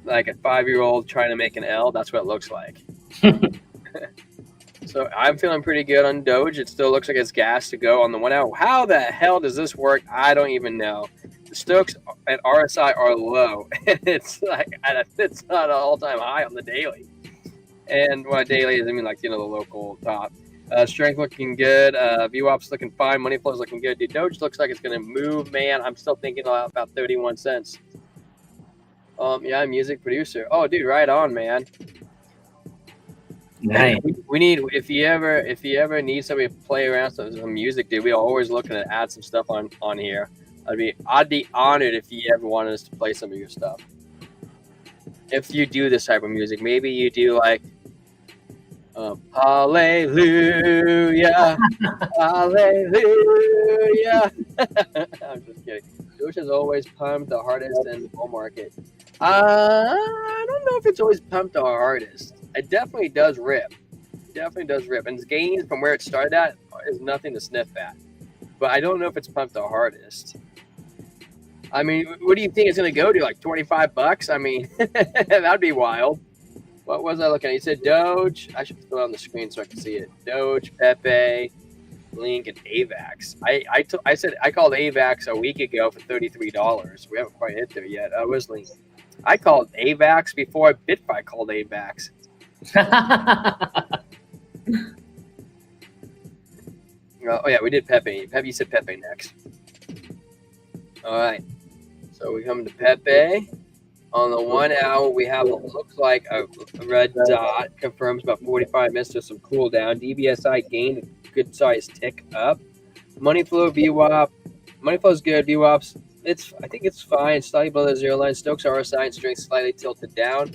a 5-year-old trying to make an L. That's what it looks like. So I'm feeling pretty good on Doge. It still looks like it's gas to go on the 1 hour. How the hell does this work? I don't even know. The Stokes and RSI are low, and it's not an all-time high on the daily. And what daily is, I mean, the local top. Strength looking good. VWAP's looking fine. Money flow's looking good. Dude, Doge looks like it's going to move, man. I'm still thinking about 31 cents. Yeah, I'm music producer. Oh, dude, right on, man. Nice. We need, if you ever need somebody to play around some music, dude, we're always looking to add some stuff on here. I'd be honored if you ever wanted us to play some of your stuff. If you do this type of music, maybe you do hallelujah, hallelujah. I'm just kidding. Doge has always pumped the hardest in the bull market. I don't know if it's always pumped the hardest. It definitely does rip. And its gains from where it started at is nothing to sniff at. But I don't know if it's pumped the hardest. I mean, what do you think it's going to go to? Like $25? I mean, that'd be wild. What was I looking at? You said Doge. I should throw it on the screen so I can see it. Doge, Pepe, Link, and AVAX. I said I called AVAX a week ago for $33. We haven't quite hit there yet. Where's Link? I called AVAX before BitFi called AVAX. Oh yeah, we did Pepe. You said Pepe next. All right. So we come to Pepe. On the 1 hour, we have what looks like a red dot. Confirms about 45 minutes to some cool down. DBSI gained a good size tick up. Money flow, VWAP. Money flow is good. VWAP's, I think it's fine. Slightly below the zero line. Stokes RSI and strength slightly tilted down.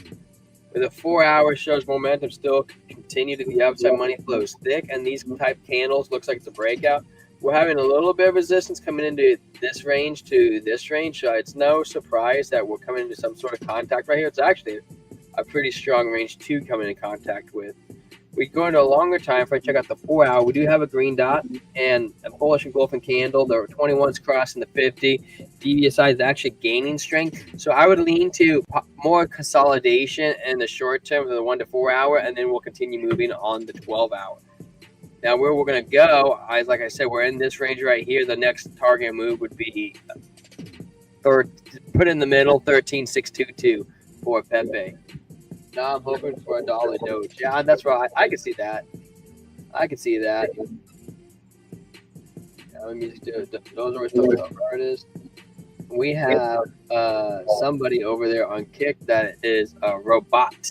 With a 4 hour shows momentum still continue to the upside. Money flow is thick, and these type candles looks like it's a breakout. We're having a little bit of resistance coming into this range to this range. It's no surprise that we're coming into some sort of contact right here. It's actually a pretty strong range to come into contact with. We go into a longer time frame, check out the 4 hour. We do have a green dot and a bullish engulfing candle. The 21's crossing the 50. DBSI is actually gaining strength. So I would lean to more consolidation in the short term of the 1 to 4 hour, and then we'll continue moving on the 12 hour. Now, where we're going to go, like I said, we're in this range right here. The next target move would be put in the middle, 13,622 for Pepe. Now I'm hoping for a dollar Doge. Yeah, that's right. I can see that. I can see that. Yeah, let me just do it. Those are what artists. We have somebody over there on Kick that is a robot.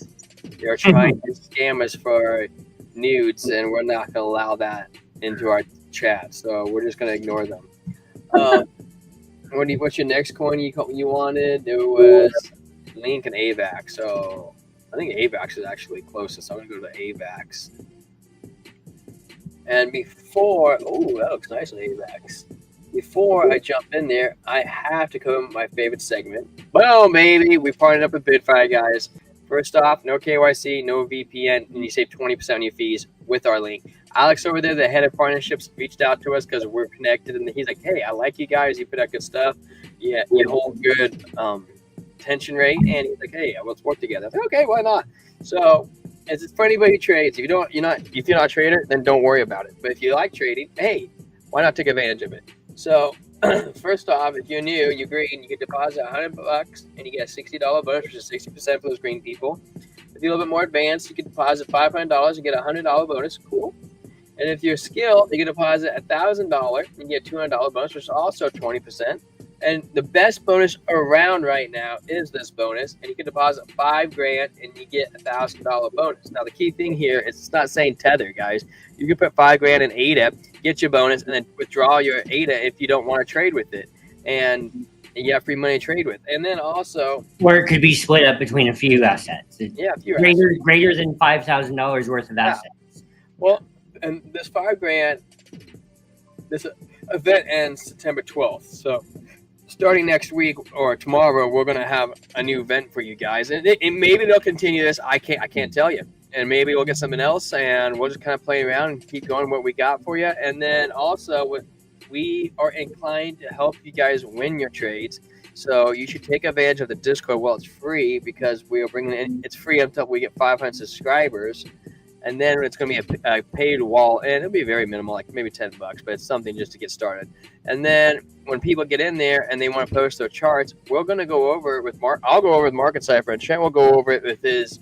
They're trying to scam us for nudes, and we're not going to allow that into our chat. So we're just going to ignore them. What's your next coin you wanted? It was Link and AVAX. So I think AVAX is actually closest. So I'm going to go to AVAX. And before, oh, that looks nice on AVAX. Before I jump in there, I have to cover my favorite segment. Well, maybe we partnered up with Bitfire, guys. First off, no KYC, no VPN, and you save 20% on your fees with our link. Alex over there, the head of partnerships, reached out to us because we're connected, and he's like, hey, I like you guys. You put out good stuff. Yeah, you hold good tension rate, and he's like, hey, let's work together. I was like, okay, why not? So it's for anybody who trades. If you're not a trader, then don't worry about it. But if you like trading, hey, why not take advantage of it? So first off, if you're new, you're green, you can deposit $100 and you get a $60 bonus, which is 60% for those green people. If you're a little bit more advanced, you can deposit $500 and get a $100 bonus. Cool. And if you're skilled, you can deposit $1,000 and get a $200 bonus, which is also 20%. And the best bonus around right now is this bonus, and you can deposit $5,000 and you get a $1,000 bonus. Now the key thing here is it's not saying tether, guys. You can put $5,000 in ADA, get your bonus, and then withdraw your ADA if you don't want to trade with it, and you have free money to trade with. And then also, where it could be split up between a few assets. Yeah, a few greater than $5,000 worth of assets. Well, and this $5,000, this event ends September 12th, so starting next week or tomorrow, we're going to have a new event for you guys, and maybe they'll continue this. I can't tell you, and maybe we'll get something else, and we'll just kind of play around and keep going what we got for you. And then also, we are inclined to help you guys win your trades, so you should take advantage of the Discord while it's free, because we are bringing in. It's free until we get 500 subscribers. And then it's going to be a paid wall, and it'll be very minimal, like maybe $10, but it's something just to get started. And then when people get in there and they want to post their charts, we're going to go over it with Mark. I'll go over with Market Cypher, and Trent will go over it with his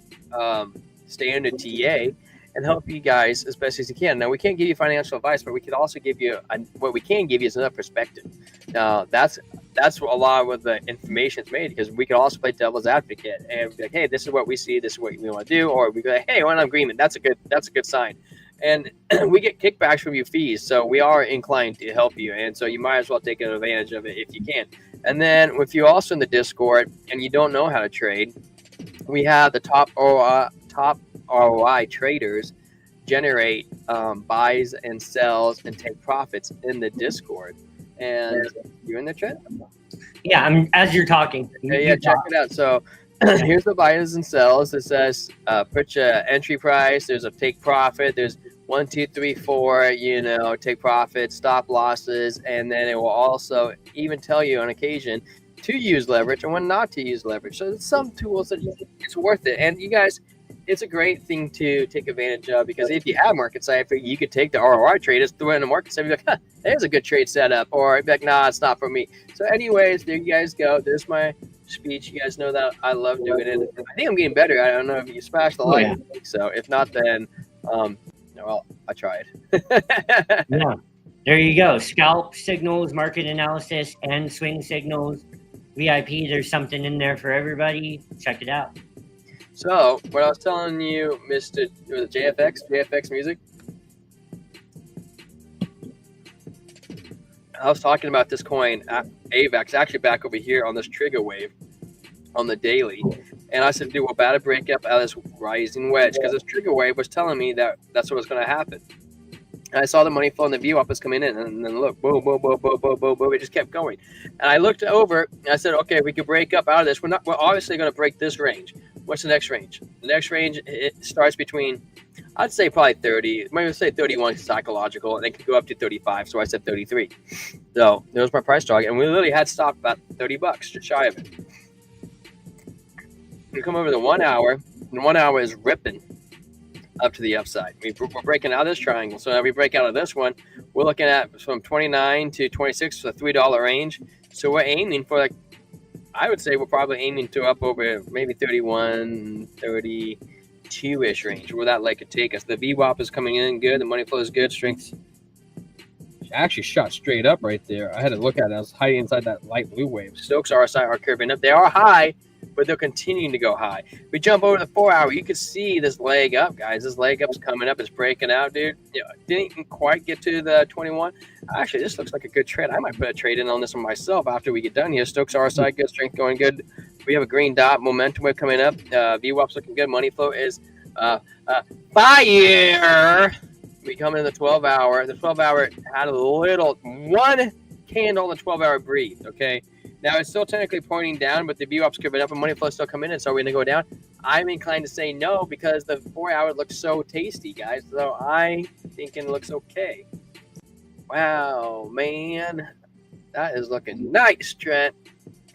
standard TA and help you guys as best as you can. Now, we can't give you financial advice, but we can also give you what we can give you is enough perspective. Now, that's a lot of the information is made, because we can also play devil's advocate and be like, hey, this is what we see, this is what we want to do, or we go, hey, we're in agreement. That's a good sign. And we get kickbacks from your fees, so we are inclined to help you, and so you might as well take advantage of it if you can. And then if you're also in the Discord and you don't know how to trade, we have the top ROI traders generate buys and sells and take profits in the Discord. And you're in the chat? Yeah, I'm as you're talking. Yeah, check it out. So here's the buys and sells. It says put your entry price. There's a take profit. There's 1, 2, 3, 4. Take profit, stop losses, and then it will also even tell you on occasion to use leverage and when not to use leverage. So there's some tools that it's worth it. And you guys, it's a great thing to take advantage of, because if you have Market Cypher, you could take the ROI traders, throw it in the Market Cypher, be like, there's a good trade setup, or be like, nah, it's not for me. So anyways, there you guys go. There's my speech. You guys know that I love doing it. I think I'm getting better. I don't know if you smashed the like. Yeah. So if not, then well, I tried. Yeah. There you go. Scalp signals, market analysis, and swing signals. VIP, there's something in there for everybody. Check it out. So, what I was telling you, Mr. JFX music, I was talking about this coin, AVAX, actually back over here on this trigger wave on the daily. And I said, dude, we're about to break up out of this rising wedge, because this trigger wave was telling me that that's what was going to happen. And I saw the money flow and the view up was coming in, and then look, boom, boom, boom, boom, boom, boom, boom, it just kept going. And I looked over and I said, okay, we could break up out of this. We're obviously going to break this range. What's the next range? The next range, it starts between, I'd say probably 30, maybe say 31 psychological, and it could go up to 35. So I said 33. So there's my price target, and we literally had stopped about $30, just shy of it. We come over to 1 hour, and 1 hour is ripping up to the upside. We're breaking out of this triangle. So now we break out of this one, we're looking at from 29 to 26, so $3 range. So we're aiming for, like, I would say we're probably aiming to up over maybe 31, 32-ish range, where that leg could take us. The VWAP is coming in good. The money flow is good. Strength actually shot straight up right there. I had to look at it. I was hiding inside that light blue wave. Stokes RSI are curving up. They are high, but they're continuing to go high. We jump over the 4 hour. You can see this leg up, guys. This leg up's coming up. It's breaking out, dude. Didn't quite get to the 21. Actually, this looks like a good trade. I might put a trade in on this one myself after we get done here. Stokes RSI, good. Strength going good. We have a green dot. Momentum wave coming up. VWAP's looking good. Money flow is fire. We come in the 12 hour. The 12 hour had a little one candle in the 12 hour breathe. Okay. Now it's still technically pointing down, but the VWAP's curving up and money flow still coming in. So we're going to go down. I'm inclined to say no because the 4 hour looks so tasty, guys. So I think it looks okay. Wow, man. That is looking nice, Trent.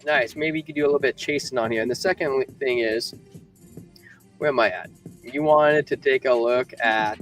Nice. Maybe you could do a little bit of chasing on here. And the second thing is, where am I at? You wanted to take a look at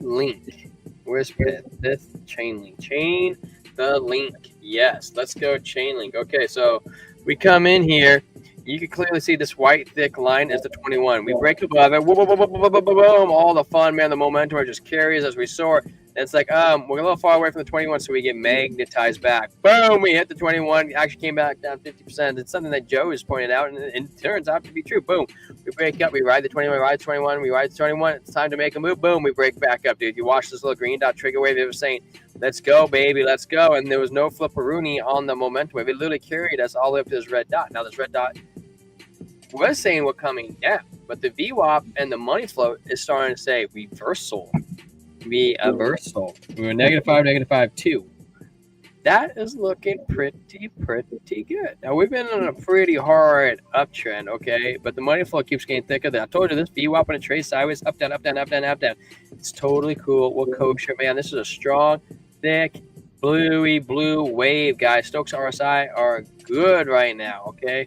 Link. Where's fifth? Chainlink. Chain the link. Yes, let's go Chainlink. Okay, so we come in here. You can clearly see this white thick line is the 21. We break above it. Boom, boom, boom, boom, boom, boom, boom. All the fun, man. The momentum just carries as we soar. And it's like, we're a little far away from the 21, so we get magnetized back. Boom, we hit the 21. Actually came back down 50%. It's something that Joe has pointed out, and it turns out to be true. Boom. We break up. We ride the 21. We ride the 21. We ride the 21. It's time to make a move. Boom. We break back up, dude. You watch this little green dot trigger wave. It was saying, let's go, baby. Let's go. And there was no flipperoonie on the momentum wave. It literally carried us all the way up to this red dot. Now, this red dot was saying we're coming down, but the VWAP and the money flow is starting to say reversal. Reversal. We were -5, -5, 2. That is looking pretty good. Now we've been on a pretty hard uptrend, okay, but the money flow keeps getting thicker. I told you this VWAP on a trade sideways, up, down, up, down, up, down, up, down. It's totally cool. We're kosher, man. This is a strong, thick, bluey blue wave, guys. Stokes RSI are good right now, okay.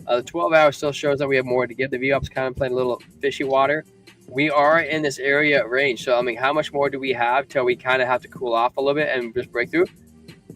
The 12 hour still shows that we have more to give. The VWAP's kind of playing a little fishy water. We are in this area range. So, I mean, how much more do we have till we kind of have to cool off a little bit and just break through?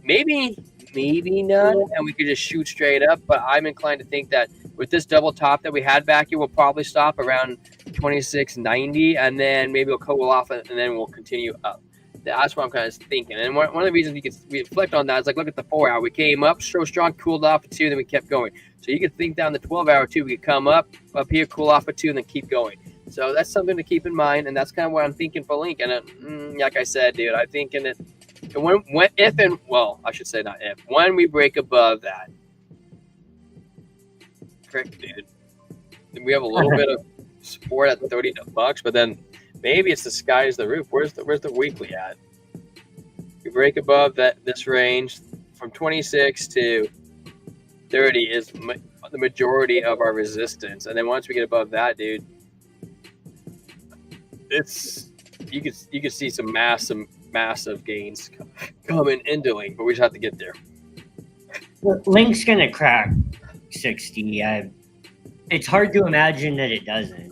Maybe none, and we could just shoot straight up. But I'm inclined to think that with this double top that we had back here, we'll probably stop around 26.90, and then maybe we'll cool off, and then we'll continue up. That's what I'm kind of thinking. And one of the reasons we reflect on that is, like, look at the 4 hour. We came up so strong, cooled off at 2, then we kept going. So you could think down the 12 hour too. We could come up here, cool off at 2, and then keep going. So that's something to keep in mind, and that's kind of what I'm thinking for Link. And like I said, dude, I'm thinking that when we break above that, correct, dude, we have a little bit of support at $30, but then maybe it's the sky's the roof. Where's the weekly at? We break above this range from 26 to 30 is the majority of our resistance, and then once we get above that, dude, you could see some massive gains coming into Link, but we just have to get there. Link's gonna crack 60. It's hard to imagine that it doesn't.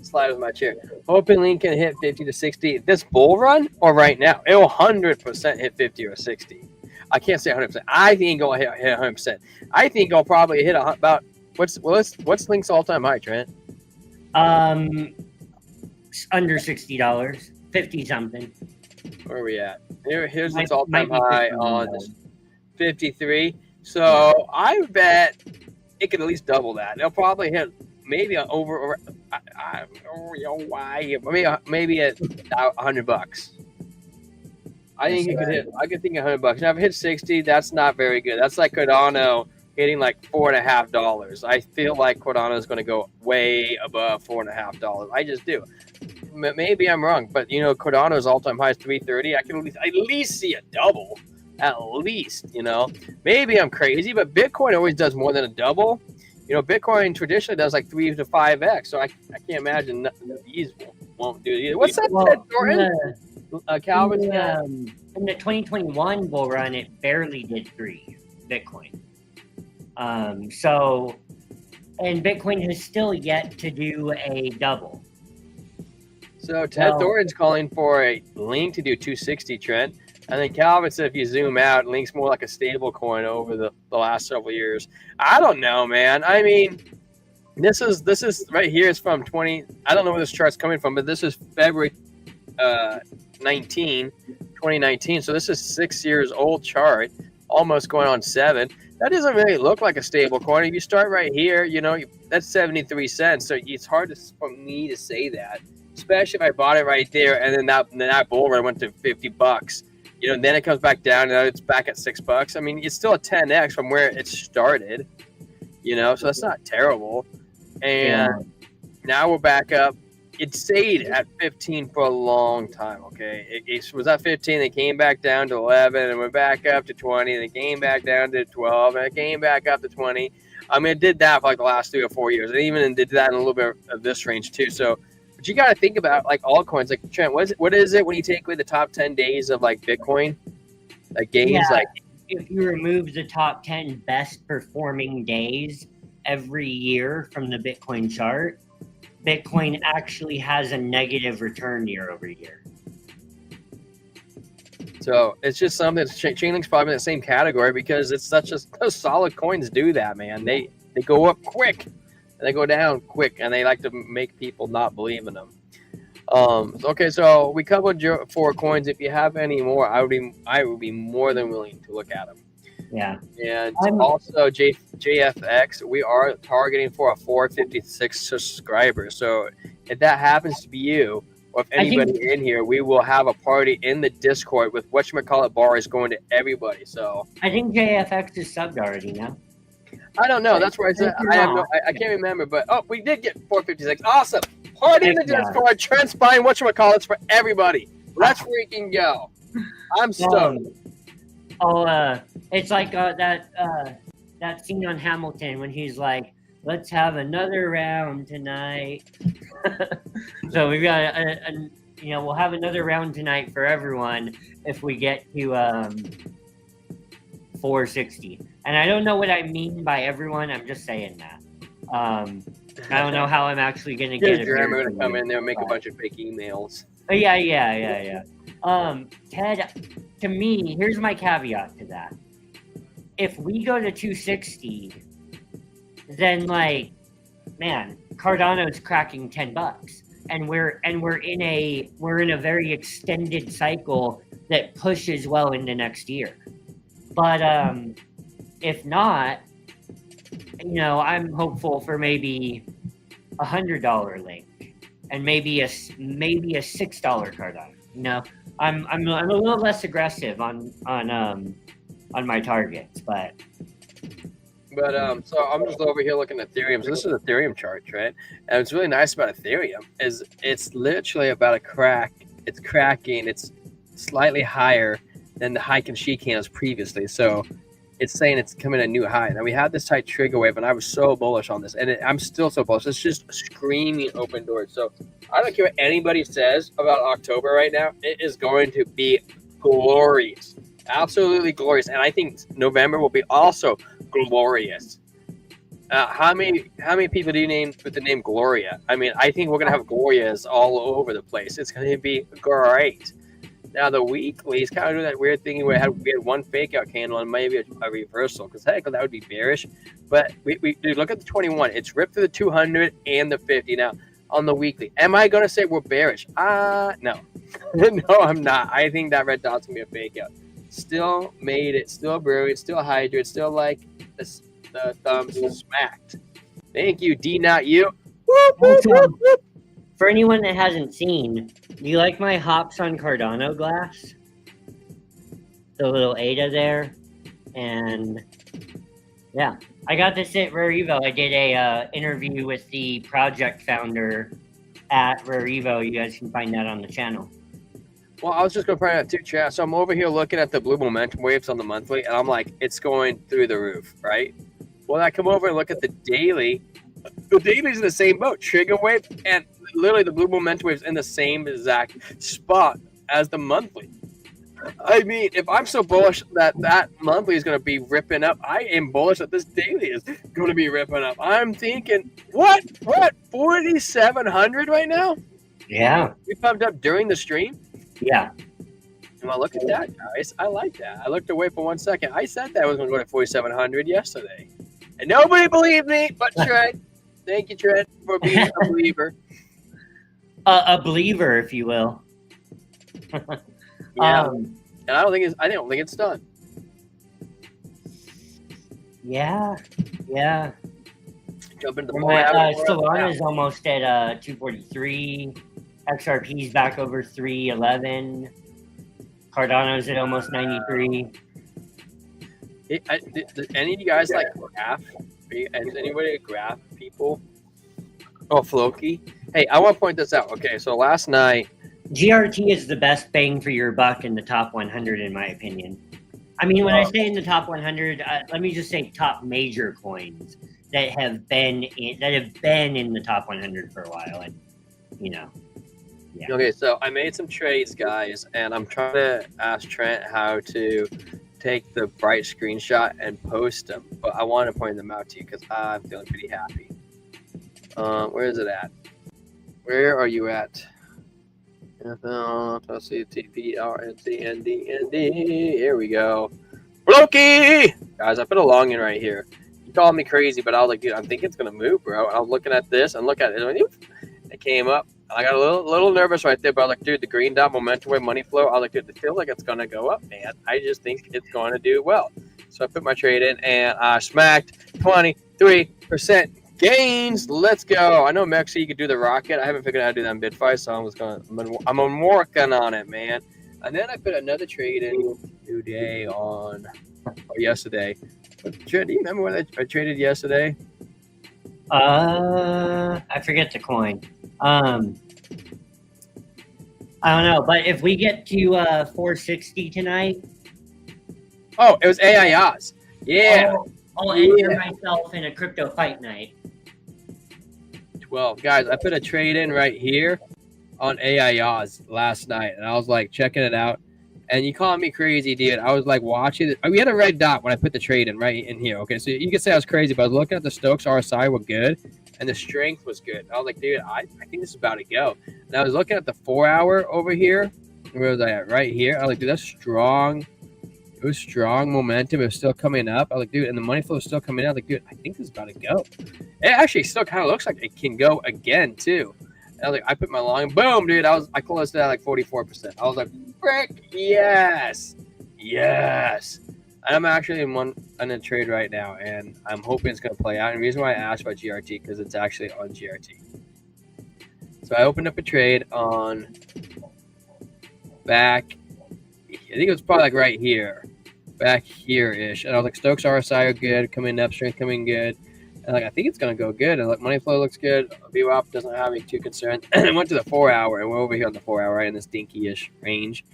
Slide with my chair. Hoping Link can hit 50 to 60 this bull run or right now. It will 100% hit 50 or 60. I can't say 100%. I think it'll hit 100%. I think it'll probably hit about what's Link's all-time high, Trent? Under $60, 50 something. Where are we at? Here's its all-time high on this 53. So I bet it could at least double that. It'll probably hit maybe maybe at $100. I think it could hit. I could think $100. Now if it hits 60, that's not very good. That's like Cardano hitting like $4.50. I feel like Cardano is going to go way above $4.50. I just do. Maybe I'm wrong, but Cardano's all-time high is 330. I can at least see a double. at least. Maybe I'm crazy, but Bitcoin always does more than a double. Bitcoin traditionally does like 3 to 5x, so I can't imagine these won't do it either. What's that, Ted Thornton? Calvin's in the 2021 bull run, it barely did 3 Bitcoin. And Bitcoin has still yet to do a double. So Ted Thornton's calling for a link to do 260, Trent. And then Calvin said if you zoom out, Link's more like a stable coin over the last several years. I don't know, man. I mean, this is right here is from 20. I don't know where this chart's coming from, but this is February 2019. So this is 6 years old chart, almost going on 7. That doesn't really look like a stable coin. If you start right here, that's 73 cents. So it's hard for me to say that, especially if I bought it right there and then that bull run went to $50. Then it comes back down and it's back at $6. I mean, it's still a 10x from where it started, so that's not terrible. And now we're back up. It stayed at 15 for a long time, okay? It was at 15, it came back down to 11, and went back up to 20, and it came back down to 12, and it came back up to 20. I mean, it did that for like the last 3 or 4 years, and even did that in a little bit of this range too. So, but you got to think about like altcoins. Like Trent, what is it when you take away the top 10 days of like Bitcoin, like gains? Like if you remove the top 10 best performing days every year from the Bitcoin chart, Bitcoin actually has a negative return year over year. So it's just something. Chainlink's probably in the same category because it's such those solid coins do that, man. They go up quick. And they go down quick, and they like to make people not believe in them. Okay, so we covered your 4 coins. If you have any more, I would be more than willing to look at them. Yeah. And also JFX, we are targeting for a 456 subscribers. So if that happens to be you, or if anybody in here, we will have a party in the Discord with whatchamacallit bars going to everybody. So I think JFX is subbed already now. I don't know. That's where I said I can't remember, but we did get 456. Awesome. Party in the Discord. Trent's buying whatchamacallits for everybody. Let's freaking go. I'm stoked. It's like that scene on Hamilton when he's like, "Let's have another round tonight." So we've got we'll have another round tonight for everyone if we get to 460. And I don't know what I mean by everyone. I'm just saying that. I don't know how I'm actually going to get it. I'm going to come in there and make a bunch of fake emails. Yeah. Ted, to me, here's my caveat to that. If we go to 260, then Cardano's cracking $10, and we're in a very extended cycle that pushes well into next year. But if not, I'm hopeful for maybe $100 link and maybe a $6 Cardano. I'm a little less aggressive on my targets, but so I'm just over here looking at Ethereum. So this is Ethereum chart, right? And what's really nice about Ethereum is it's literally about a crack. It's cracking. It's slightly higher than the hike and she candles previously. So it's saying it's coming a new high. Now we had this tight trigger wave, and I was so bullish on this, and I'm still so bullish. It's just screaming open doors. So I don't care what anybody says about October right now. It is going to be glorious, absolutely glorious, and I think November will be also glorious. How many people do you name with the name Gloria? I mean, I think we're gonna have Glorias all over the place. It's gonna be great. Now the weekly is kind of doing that weird thing where we had one fake out candle and maybe a reversal, because heck, that would be bearish. But we dude, look at the 21. It's ripped through the 200 and the 50. Now on the weekly, am I gonna say we're bearish? No, no, I'm not. I think that red dot's gonna be a fake out. Still made it. Still brilliant. Still hydrated. Still like the thumbs smacked. Thank you, D. Not you. Whoop, whoop, whoop, whoop. For anyone that hasn't seen, do you like my hops on Cardano glass? The little ADA there. And yeah, I got this at Rare Evo. I did a interview with the project founder at Rare Evo. You guys can find that on the channel. Well, I was just going to point out too, chat. So I'm over here looking at the blue momentum waves on the monthly, and I'm like, it's going through the roof, right? Well, I come over and look at the daily. The daily's in the same boat, trigger wave, and literally the blue momentum wave's in the same exact spot as the monthly. I mean, if I'm so bullish that monthly is going to be ripping up, I am bullish that this daily is going to be ripping up. I'm thinking, what, 4,700 right now? Yeah. We pumped up during the stream. Yeah. Well, look at that, guys. I like that. I looked away for 1 second. I said that I was going to go to 4,700 yesterday, and nobody believed me. But Trent, thank you, Trent, for being a believer. A believer, if you will. Yeah, and I don't think it's done. Yeah. Jump into the Solana is almost at 243. XRP's back over 311. Cardano's at almost 93. Does any of you guys like graph? Is anybody a graph people? Oh, Floki. Hey, I want to point this out. Okay, so last night, GRT is the best bang for your buck in the top 100, in my opinion. I mean, when I say in the top 100, let me just say top major coins that have been in the top 100 for a while, and yeah. Okay, so I made some trades, guys, and I'm trying to ask Trent how to take the bright screenshot and post them, but I want to point them out to you because I'm feeling pretty happy. Where is it at? Where are you at? FLTPRNCNDND. Here we go. Loki! Guys, I put a long in right here. You called me crazy, but I was like, dude, I think it's going to move, bro. I was looking at this and look at it. It came up. I got a little nervous right there, but I was like, dude, the green dot momentum wave money flow. I was like, dude, it feels like it's going to go up, man. I just think it's going to do well. So I put my trade in and I smacked 23% gains. Let's go. I know Mexi, you could do the rocket. I haven't figured out how to do that in BitFi, so I'm working on it, man. And then I put another trade in today yesterday. Do you remember when I traded yesterday? I forget the coin. I don't know, but if we get to 460 tonight. Oh, it was AIOS. Yeah. I'll enter myself in a crypto fight night. 12. Guys, I put a trade in right here on AIOS last night, and I was like checking it out. And you called me crazy, dude. I was like watching it. We had a red dot when I put the trade in right in here. Okay, so you can say I was crazy, but I was looking at the Stokes RSI were good, and the strength was good. I was like, dude, I think this is about to go. And I was looking at the 4 hour over here. Where was I at? Right here. I was like, dude, that's strong. It was strong momentum. It was still coming up. I was like, dude, and the money flow is still coming out. I was like, dude, I think this is about to go. It actually still kind of looks like it can go again, too. And I was like, I put my long, boom, dude. I closed it at like 44%. I was like, frick, yes. I'm actually in a trade right now, and I'm hoping it's going to play out. And the reason why I asked about GRT, because it's actually on GRT. So I opened up a trade on back, I think it was probably like right here, back here-ish. And I was like, Stokes RSI are good, coming up, strength coming good. And like, I think it's going to go good. And like, money flow looks good. VWAP doesn't have me too concerned. And I went to the 4 hour, and we're over here on the 4 hour, right in this dinky-ish range.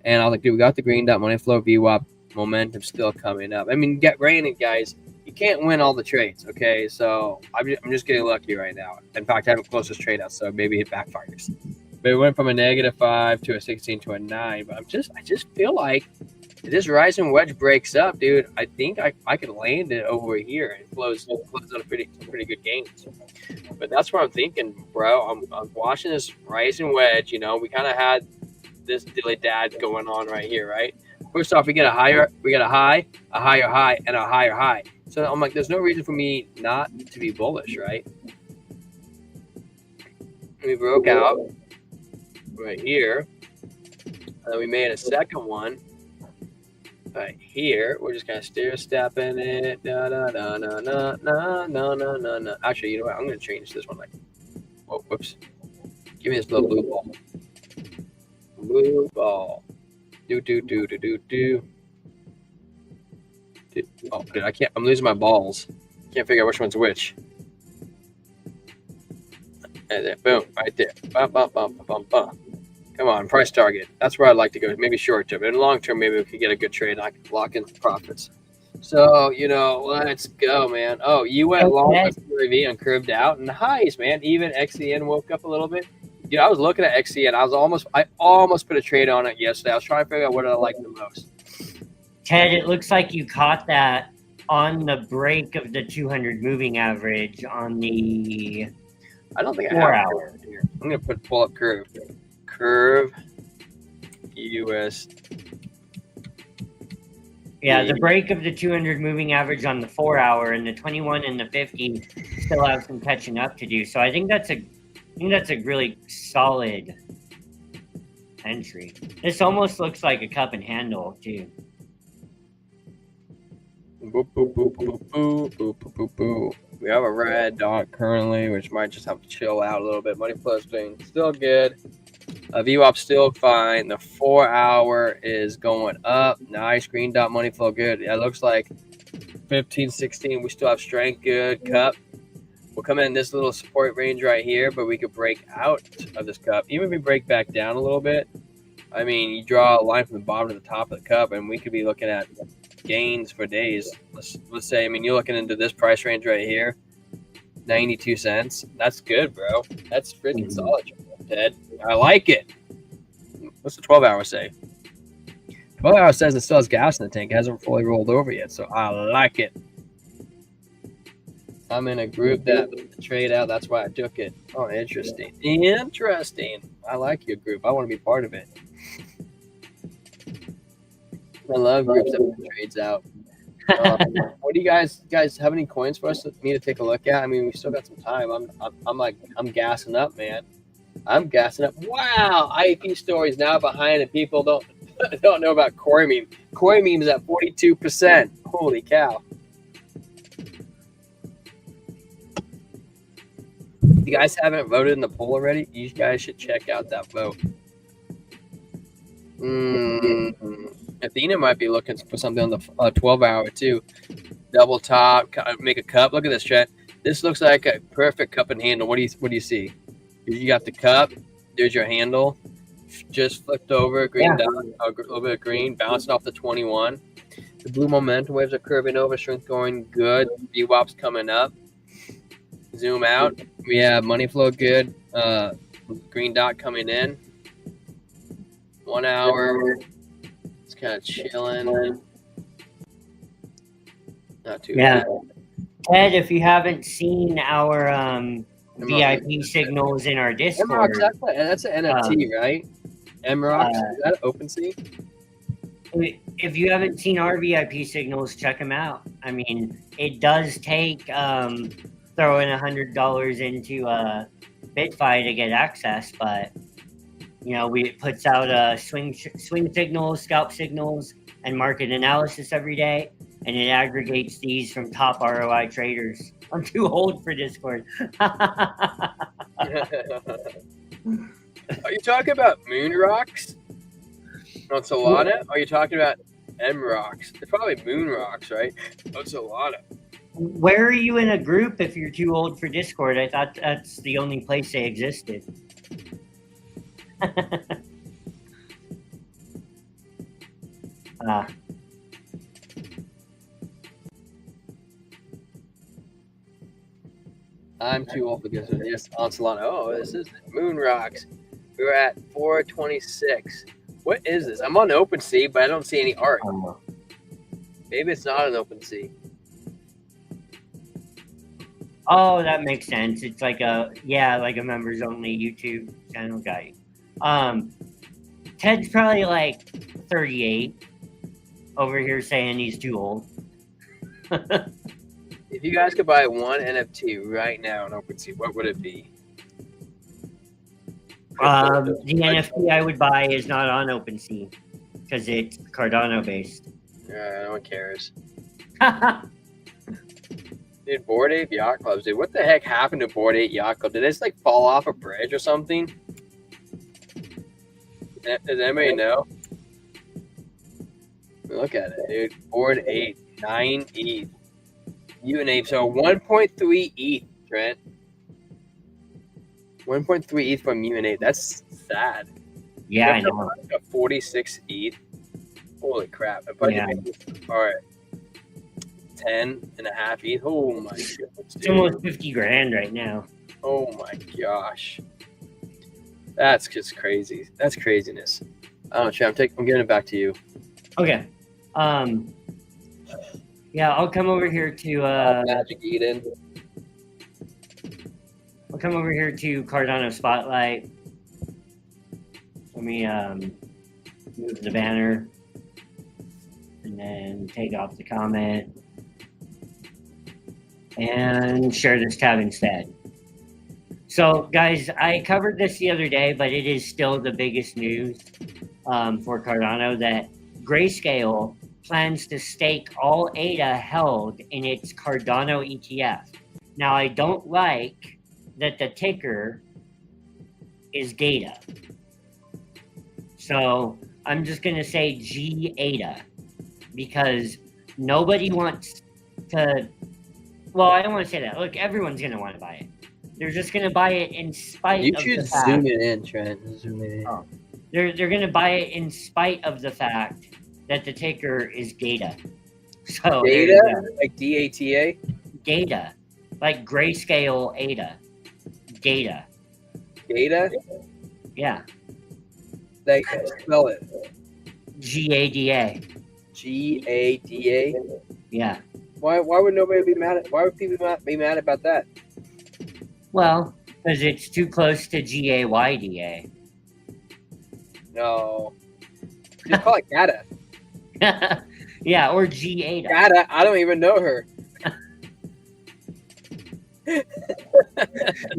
And I was like, dude, we got the green dot, money flow, VWAP, momentum still coming up. I mean, granted, guys, you can't win all the trades, okay? So I'm just getting lucky right now. In fact, I have a closest trade out, so maybe it backfires. But it went from a -5 to a 16 to a 9. But I just feel like if this rising wedge breaks up, dude, I think I could land it over here and close on a pretty good gains. But that's what I'm thinking, bro. I'm watching this rising wedge. You know, we kind of had this dilly dad going on right here, right? First off, we get a high, a higher high, and a higher high. So I'm like, there's no reason for me not to be bullish, right? We broke out right here, and then we made a second one right here. We're just kind of stair-stepping it. No. Actually, you know what? I'm going to change this one. Like, oh, whoops. Give me this little blue ball. Blue ball. Do. Oh, dude, I can't. I'm losing my balls. Can't figure out which one's which. And then, boom, right there. Bum. Come on, price target. That's where I'd like to go. Maybe short term. In long term, maybe we could get a good trade. I could lock in profits. So, let's go, man. Oh, you went long on CRV and curved out. Nice, man. Even XEN woke up a little bit. Dude, I was looking at XEN. I almost put a trade on it yesterday. I was trying to figure out what I like the most. Ted, it looks like you caught that on the break of the 200 moving average on the I don't think 4 I have hour. it here. I'm going to pull up curve. Curve US. Yeah, the break of the 200 moving average on the 4 hour and the 21 and the 50 still have some catching up to do. So I think that's a really solid entry. This almost looks like a cup and handle too. Boop, boop, boop, boop, boop, boop, boop, boop, boop. We have a red dot currently, which might just have to chill out a little bit. Money flow staying still good. VWAP still fine. The 4 hour is going up. Nice. Green dot money flow good. It looks like 15, 16. We still have strength good. Cup. We'll come in this little support range right here, but we could break out of this cup. Even if we break back down a little bit, I mean, you draw a line from the bottom to the top of the cup, and we could be looking at gains for days. Let's say, I mean, you're looking into this price range right here, 92 cents. That's good, bro. That's freaking solid, Ted. I like it. What's the 12 hour say? 12 hour says it still has gas in the tank. It hasn't fully rolled over yet, so I like it. I'm in a group that trade out. That's why I took it. Oh, interesting. Interesting. I like your group. I want to be part of it. I love groups that put trades out. What do you guys have any coins for me to take a look at? I mean, we still got some time. I'm gassing up, man. I'm gassing up. Wow, IP stories now behind, and people don't know about Koi meme. Koi meme is at 42%. Holy cow! If you guys haven't voted in the poll already, you guys should check out that vote. Athena might be looking for something on the 12 hour too. Double top, make a cup. Look at this, Trent. This looks like a perfect cup and handle. What do you see? You got the cup. There's your handle. Just flipped over, green dot, a little bit of green, bouncing off the 21. The blue momentum waves are curving over, strength going good. VWAP's coming up. Zoom out. We have money flow good. Green dot coming in. 1 hour. It's kind of chilling. Not too bad. Ted, if you haven't seen our VIP signals in our Discord, that's an NFT, right? MROX, is that OpenSea? If you haven't seen our VIP signals, check them out. I mean, it does take throwing $100 into BitFi to get access, but it puts out swing signals, scalp signals, and market analysis every day, and it aggregates these from top ROI traders. I'm too old for Discord. Are you talking about Moon Rocks on Solana? Or are you talking about M Rocks? It's probably Moon Rocks, right? On Solana. Where are you in a group if you're too old for Discord? I thought that's the only place they existed. I'm too old for this. Yes, on Solana. Oh, this is Moon Rocks. We're at 426. What is this? I'm on OpenSea, but I don't see any art. Maybe it's not an OpenSea. Oh, that makes sense. It's like a members only YouTube channel guy. Ted's probably like 38 over here saying he's too old. If you guys could buy one NFT right now on OpenSea, what would it be? The NFT I would buy is not on OpenSea because it's Cardano based. No one cares. Dude, Bored Ape Yacht Clubs, dude. What the heck happened to Bored Ape Yacht Club? Did they just like fall off a bridge or something? Does anybody know? Look at it, dude. Bored Ape, 9 ETH. UNAPE, so 1.3 ETH, Trent. 1.3 ETH from UNAPE. That's sad. Yeah, I know. A 46 ETH. Holy crap! If I Yeah. all right, 10.5 ETH. Oh my goodness, It's dude. almost 50 grand right now. Oh my gosh, that's just crazy. That's craziness. I don't know, Chad. I'm giving it back to you. Okay. Yeah, I'll come over here to Magic Eden. I'll come over here to Cardano Spotlight. Let me move the banner and then take off the comment and share this tab instead. So guys, I covered this the other day, but it is still the biggest news for Cardano that Grayscale plans to stake all ADA held in its Cardano ETF. Now, I don't like that the ticker is GATA. So I'm just going to say GATA because nobody wants to. Well, I don't want to say that. Look, everyone's going to want to buy it. They're just going to buy it in spite You of should the fact. zoom it in, Trent. Zoom it in. Oh. They're going to buy it in spite of the fact that the ticker is GATA. So Data, like DATA. GATA, like Grayscale ADA. GATA. Data. Yeah. Like spell it. GADA. GADA. Yeah. Why would nobody be mad at? Why would people be mad about that? Well, because it's too close to GAYDA. No. Just call it Gata. Yeah, or GADA. Gata, I don't even know her.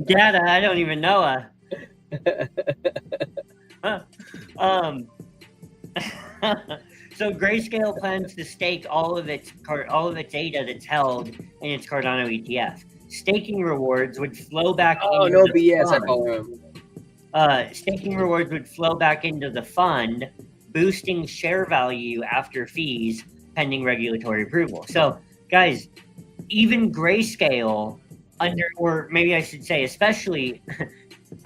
GADA, I don't even know her. So Grayscale plans to stake all of its ADA that's held in its Cardano ETF. Staking rewards would flow back. Oh, into no the BS. I fund. follow him. Staking rewards would flow back into the fund, boosting share value after fees, pending regulatory approval. So, guys, even Grayscale or maybe I should say, especially.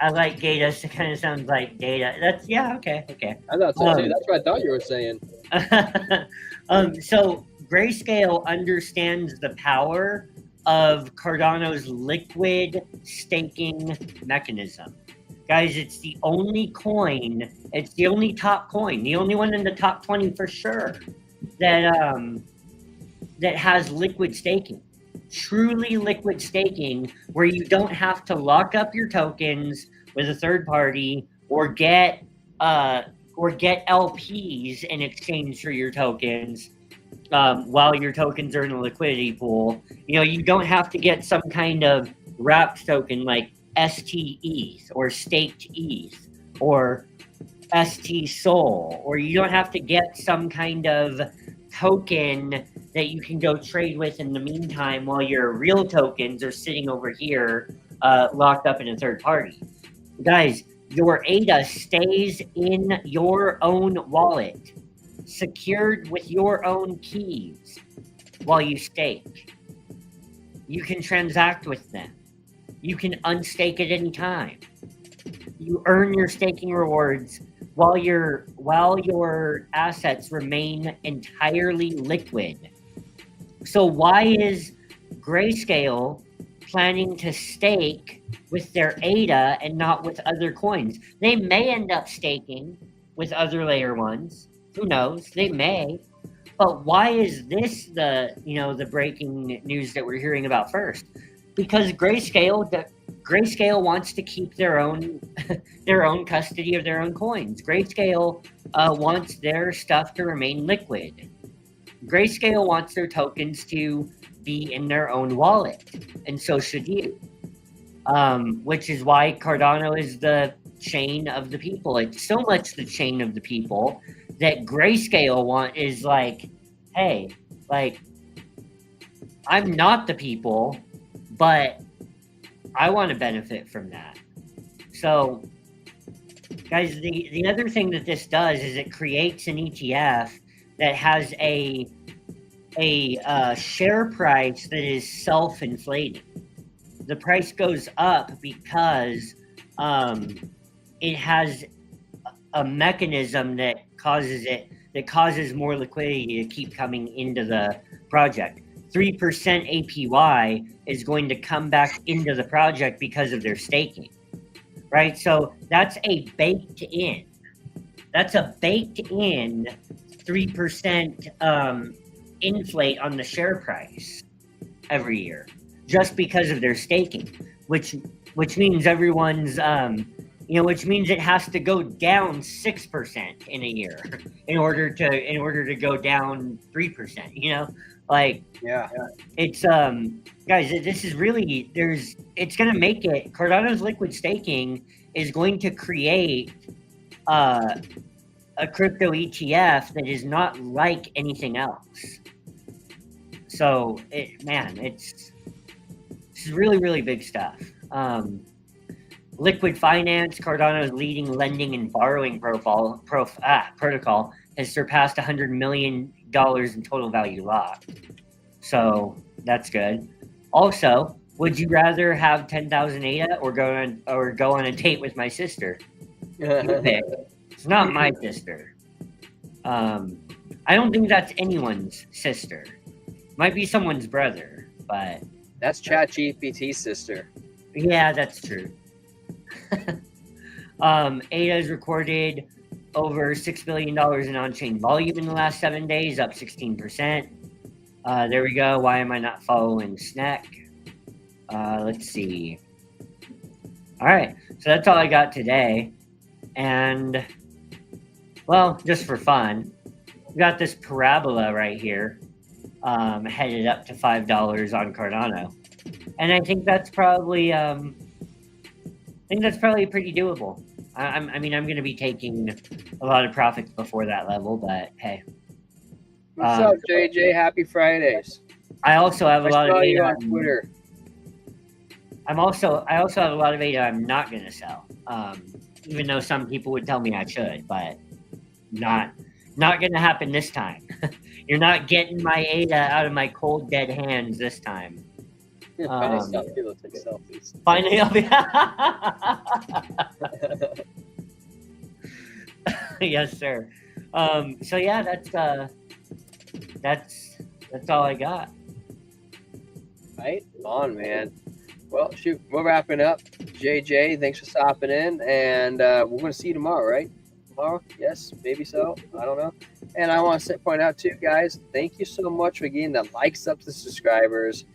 I like GATA. So it kind of sounds like data. That's okay. I thought so too. That's what I thought you were saying. So Grayscale understands the power of Cardano's liquid staking mechanism. Guys, it's the only coin, it's the only top coin, the only one in the top 20 for sure that has liquid staking. Truly liquid staking where you don't have to lock up your tokens with a third party or get LPs in exchange for your tokens while your tokens are in a liquidity pool. You don't have to get some kind of wrapped token like STEs or staked ETH or ST Sol, or you don't have to get some kind of token that you can go trade with in the meantime while your real tokens are sitting over here locked up in a third party. Guys, your ADA stays in your own wallet, secured with your own keys while you stake. You can transact with them. You can unstake at any time. You earn your staking rewards while your assets remain entirely liquid. So why is Grayscale planning to stake with their ADA and not with other coins? They may end up staking with other layer ones. Who knows? They may. But why is this the breaking news that we're hearing about first? Because Grayscale wants to keep their own custody of their own coins. Grayscale wants their stuff to remain liquid. Grayscale wants their tokens to be in their own wallet, and so should you. Which is why Cardano is the chain of the people. It's so much the chain of the people that Grayscale is like, hey, like, I'm not the people, but I want to benefit from that. So, guys, the other thing that this does is it creates an ETF that has a share price that is self-inflating. The price goes up because it has a mechanism that causes more liquidity to keep coming into the project. 3% APY is going to come back into the project because of their staking, right? So that's a baked in 3% inflate on the share price every year just because of their staking, which means everyone's which means it has to go down 6% in a year in order to go down 3%, Yeah. it's guys, this is really, it's going to make it, Cardano's liquid staking is going to create a crypto ETF that is not like anything else. So this is really, really big stuff. Liquid finance, Cardano's leading lending and borrowing protocol has surpassed $100 million in total value locked. So that's good. Also, would you rather have 10,000 ADA or go on a date with my sister? You pick. It's not my sister. I don't think that's anyone's sister. Might be someone's brother, but That's ChatGPT's sister. yeah, that's true. ADA has recorded over $6 billion in on-chain volume in the last 7 days, up 16%. There we go. Why am I not following Snack? Let's see. All right, so that's all I got today. And, well, just for fun, we got this parabola right here, headed up to $5 on Cardano. And I think that's probably pretty doable. I'm going to be taking a lot of profits before that level, but hey. What's up, JJ? Happy Fridays. I also have a lot of you ADA on Twitter. I also have a lot of ADA I'm not going to sell, even though some people would tell me I should, but not going to happen this time. You're not getting my ADA out of my cold, dead hands this time. People take selfies. Finally, I'll be. Yes, sir. So yeah, that's all I got. Right on, man. Well, shoot, we're wrapping up. JJ, thanks for stopping in, and we're going to see you tomorrow, right? Tomorrow? Yes, maybe so. I don't know. And I want to point out too, guys, thank you so much for getting the likes up to the subscribers,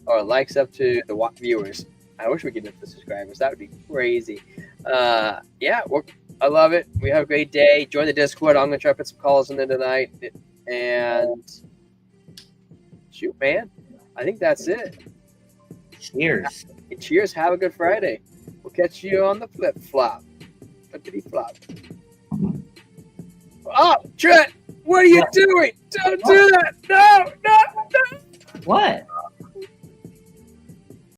or likes up to the viewers. I wish we could get the subscribers. That would be crazy. Yeah, I love it. We have a great day. Join the Discord. I'm going to try to put some calls in there tonight. And shoot, man, I think that's it. Cheers. Cheers. Have a good Friday. We'll catch you on the flip flop. Flippity flop. Oh, Trent, what are you doing? Don't do that. No. What?